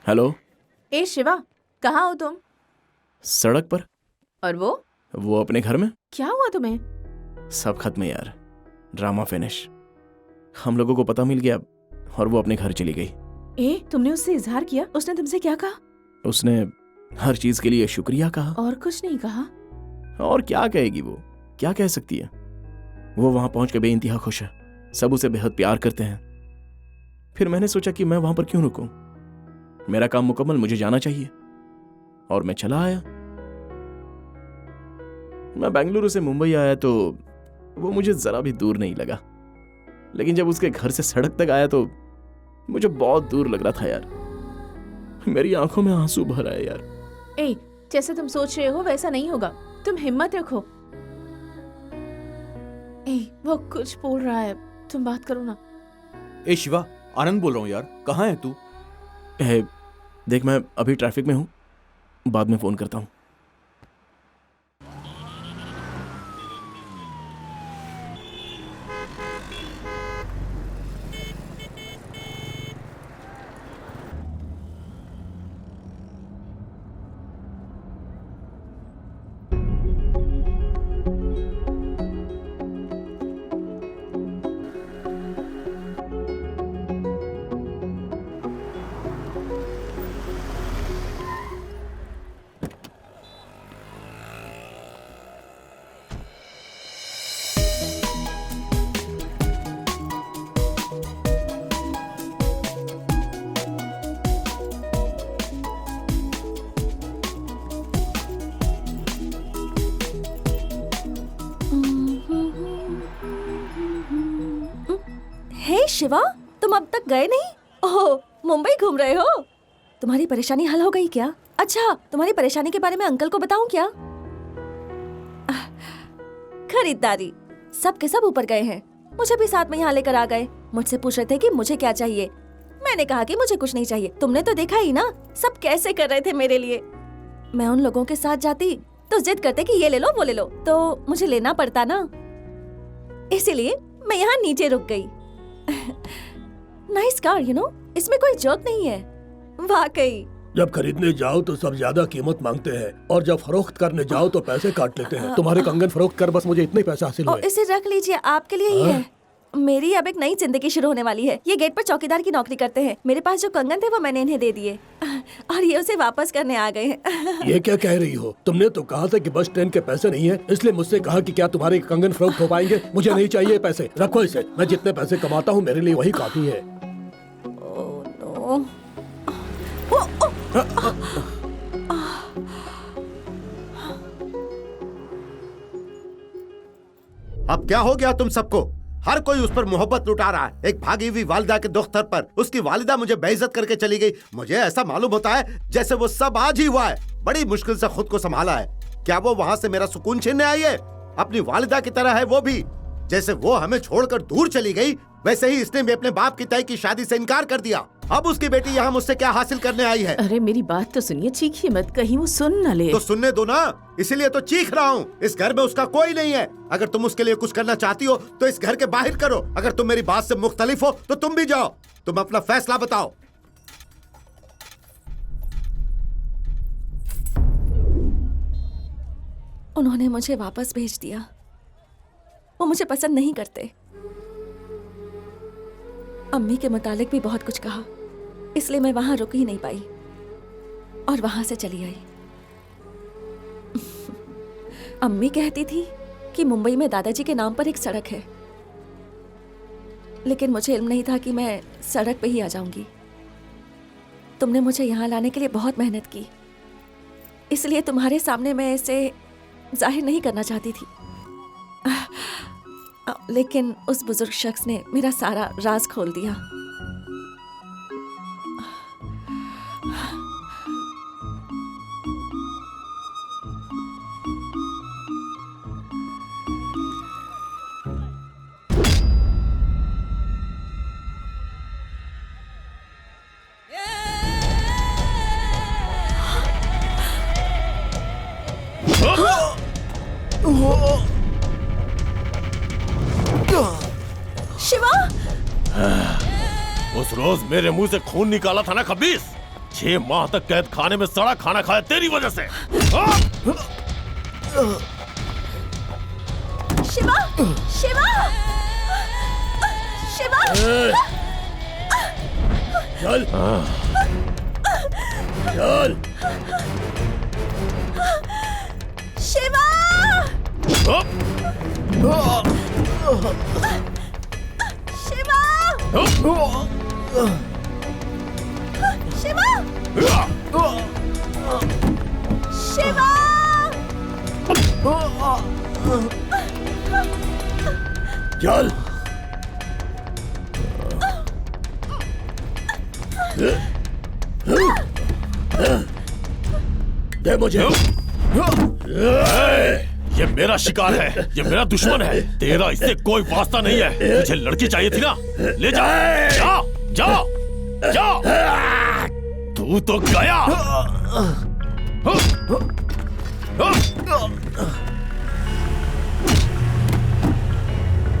हेलो। ए शिवा, कहाँ हो तुम? सड़क पर। और वो अपने घर में। क्या हुआ तुम्हें? सब खत्म यार, ड्रामा फिनिश। हम लोगों को पता मिल गया और वो अपने घर चली गई। ए, तुमने उससे इजहार किया? उसने तुमसे क्या कहा? उसने हर चीज के लिए शुक्रिया कहा। और कुछ नहीं कहा? और क्या कहेगी वो, क्या कह सकती है? वो वहां पहुंच के बेइंतहा खुश है, सब उसे बेहद प्यार करते हैं। फिर मैंने सोचा कि मैं वहां पर क्यों रुकूं, मेरा काम मुकम्मल, मुझे जाना चाहिए। और मैं चला आया। मैं बेंगलुरु से मुंबई आया तो वो मुझे जरा भी दूर नहीं लगा, लेकिन जब उसके घर से सड़क तक आया तो मुझे बहुत दूर लग रहा था यार। मेरी आंखों में आंसू भर आए यार। ए, जैसे तुम सोच रहे हो वैसा नहीं होगा, तुम हिम्मत रखो। ए, वो कुछ बोल रहा है, तुम बात करो ना। ए शिवा, आनंद बोल रहा हूँ यार, कहाँ है तू? देख, मैं अभी ट्रैफिक में हूँ, बाद में फोन करता हूँ। हे शिवा, तुम अब तक गए नहीं? ओह, मुंबई घूम रहे हो? तुम्हारी परेशानी हल हो गई क्या? अच्छा, तुम्हारी परेशानी के बारे में अंकल को बताऊं क्या? खरीदारी सब के सब ऊपर गए हैं, मुझे भी साथ में यहाँ लेकर आ गए। मुझसे पूछ रहे थे कि मुझे क्या चाहिए। मैंने कहा कि मुझे कुछ नहीं चाहिए। तुमने तो देखा ही ना सब कैसे कर रहे थे मेरे लिए। मैं उन लोगों के साथ जाती तो जिद करते कि ये ले लो वो ले लो, तो मुझे लेना पड़ता ना, इसीलिए मैं यहाँ नीचे रुक गई। नाइस कार, यू नो, इसमें कोई जर्क नहीं है। वाकई जब खरीदने जाओ तो सब ज्यादा कीमत मांगते हैं और जब फरोख्त करने जाओ तो पैसे काट लेते हैं। तुम्हारे कंगन फरोख्त कर बस मुझे इतने पैसे हासिल हुए। इसे रख लीजिए, आपके लिए ही है। मेरी अब एक नई जिंदगी शुरू होने वाली है। ये गेट पर चौकीदार की नौकरी करते हैं। मेरे पास जो कंगन थे वो मैंने इन्हें दे दिए और ये उसे वापस करने आ गए हैं। ये क्या कह रही हो? तुमने तो कहा था कि बस ट्रेन के पैसे नहीं है, इसलिए मुझसे कहा कि क्या तुम्हारे कंगन फरोख्त हो पाएंगे। मुझे नहीं चाहिए पैसे, रखो इसे। मैं जितने पैसे कमाता हूँ मेरे लिए वही काफी है। अब क्या हो गया तुम सबको? हर कोई उस पर मोहब्बत लुटा रहा है, एक भागी हुई वालिदा के दुख्तर पर। उसकी वालिदा मुझे बेइज्जत करके चली गई। मुझे ऐसा मालूम होता है जैसे वो सब आज ही हुआ है। बड़ी मुश्किल से खुद को संभाला है। क्या वो वहाँ से मेरा सुकून छीनने आई है? अपनी वालिदा की तरह है वो भी। जैसे वो हमें छोड़कर दूर चली गई, वैसे ही इसने भी अपने बाप की तय की शादी से इनकार कर दिया। अब उसकी बेटी यहाँ मुझसे क्या हासिल करने आई है? अरे मेरी बात तो सुनिए, चीखिए मत, कहीं वो सुन न ले। तो सुनने दो ना, इसीलिए तो चीख रहा हूँ। इस घर में उसका कोई नहीं है। अगर तुम उसके लिए कुछ करना चाहती हो तो इस घर के बाहर करो। अगर तुम मेरी बात से मुख्तलिफ हो तो तुम भी जाओ। तुम अपना फैसला बताओ। उन्होंने मुझे वापस भेज दिया। वो मुझे पसंद नहीं करते। अम्मी के मुतालिक भी बहुत कुछ कहा, इसलिए मैं वहां रुक ही नहीं पाई और वहां से चली आई। अम्मी कहती थी कि मुंबई में दादाजी के नाम पर एक सड़क है, लेकिन मुझे इल्म नहीं था कि मैं सड़क पे ही आ जाऊंगी। तुमने मुझे यहाँ लाने के लिए बहुत मेहनत की, इसलिए तुम्हारे सामने मैं इसे जाहिर नहीं करना चाहती थी। लेकिन उस बुजुर्ग शख्स ने मेरा सारा राज खोल दिया। शिवा! उस रोज मेरे मुंह से खून निकाला था ना खबीस, 6 माह तक कैद खाने में सड़ा खाना खाया तेरी वजह से। शिवा, शिवा, शिवा। चल, चल। शिवा, शिवा, शिवा, चल। दे मुझे। ये मेरा शिकार है, ये मेरा दुश्मन है, तेरा इससे कोई वास्ता नहीं है। तुझे लड़की चाहिए थी ना, ले जा, जा, जा, जा। तू तो गया।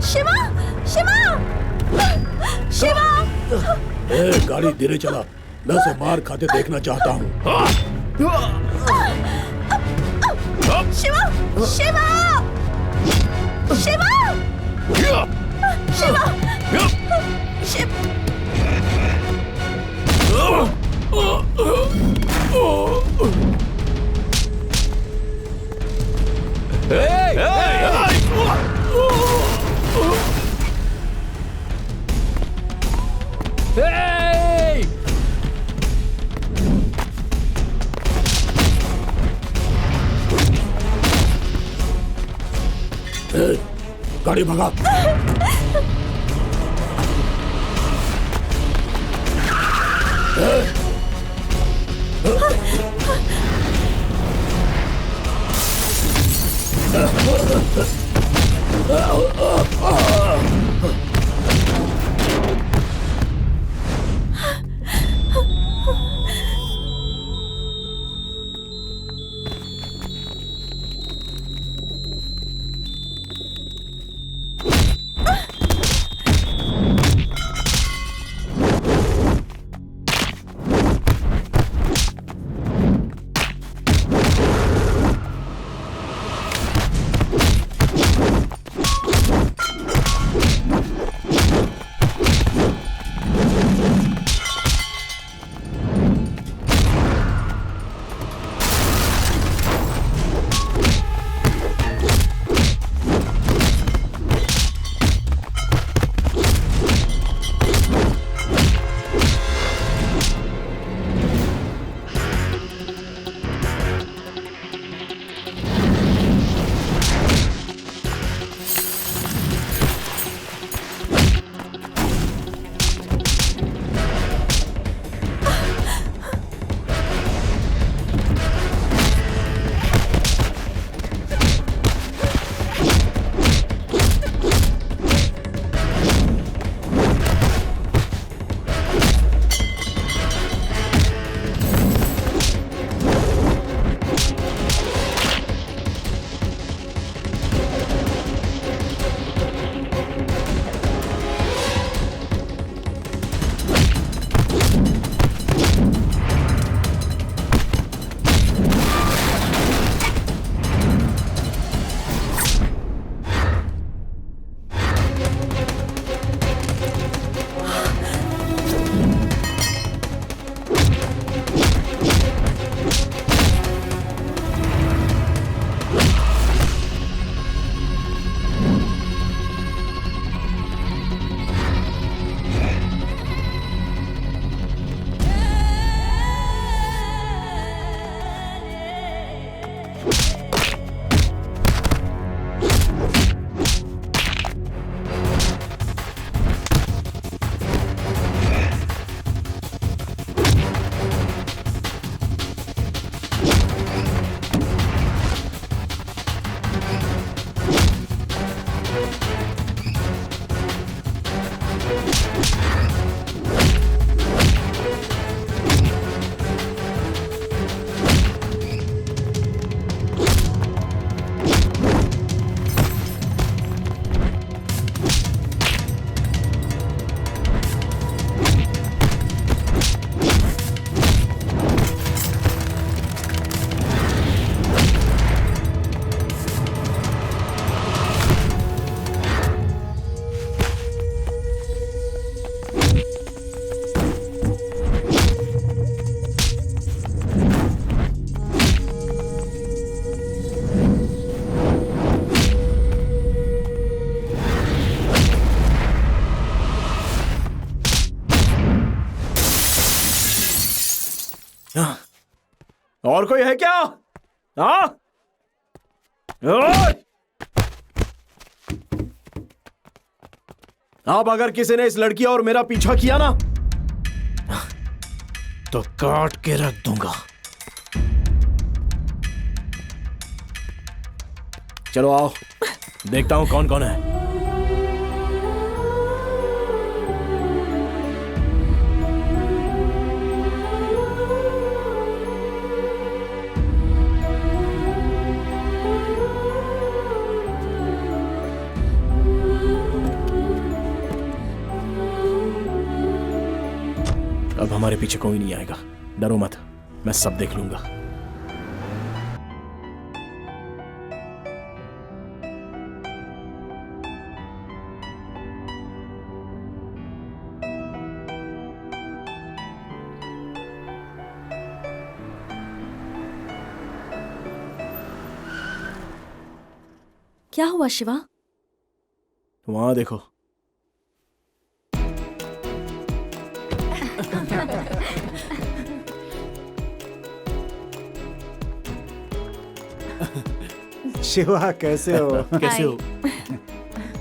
शिवा, शिवा, शिवा। गाड़ी धीरे चला, मैं उसे मार खाते देखना चाहता हूँ। शिवा, शिवा, शिवा, शिवा, गाड़ी भगा। और कोई है क्या? हाँ? ओए! अब अगर किसी ने इस लड़की और मेरा पीछा किया ना तो काट के रख दूंगा। चलो आओ, देखता हूं कौन कौन है। अब हमारे पीछे कोई नहीं आएगा, डरो मत, मैं सब देख लूंगा। क्या हुआ शिवा? वहां देखो। शिवा कैसे हो? कैसे हो?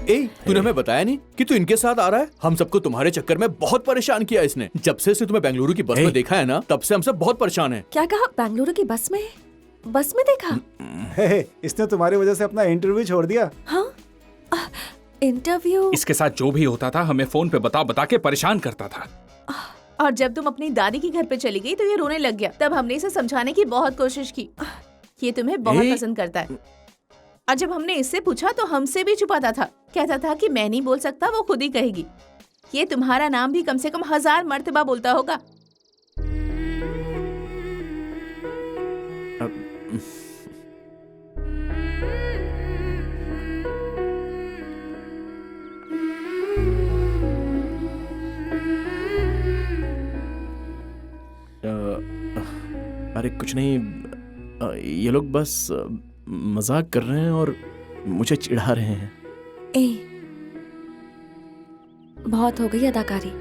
ए, तूने हमें बताया नहीं कि तू इनके साथ आ रहा है? हम सबको तुम्हारे चक्कर में बहुत परेशान किया इसने। जब से इसने तुम्हें बेंगलुरु की बस में देखा है ना, तब से हम सब बहुत परेशान हैं। क्या कहा? बेंगलुरु की बस में? बस में देखा? इसने तुम्हारी वजह से अपना इंटरव्यू छोड़ दिया। हाँ? इंटरव्यू? इसके साथ जो भी होता था हमें फोन पे बता बता के परेशान करता था। और जब तुम अपनी दादी के घर पे चली गई तो ये रोने लग गया। तब हमने इसे समझाने की बहुत कोशिश की। ये तुम्हें बहुत पसंद करता है। और जब हमने इससे पूछा तो हमसे भी छुपाता था। कहता था कि मैं नहीं बोल सकता, वो खुद ही कहेगी। ये तुम्हारा नाम भी कम से कम 1000 मर्तबा बोलता होगा। अरे कुछ नहीं, ये लोग बस मजाक कर रहे हैं और मुझे चिढ़ा रहे हैं। ए, बहुत हो गई अदाकारी।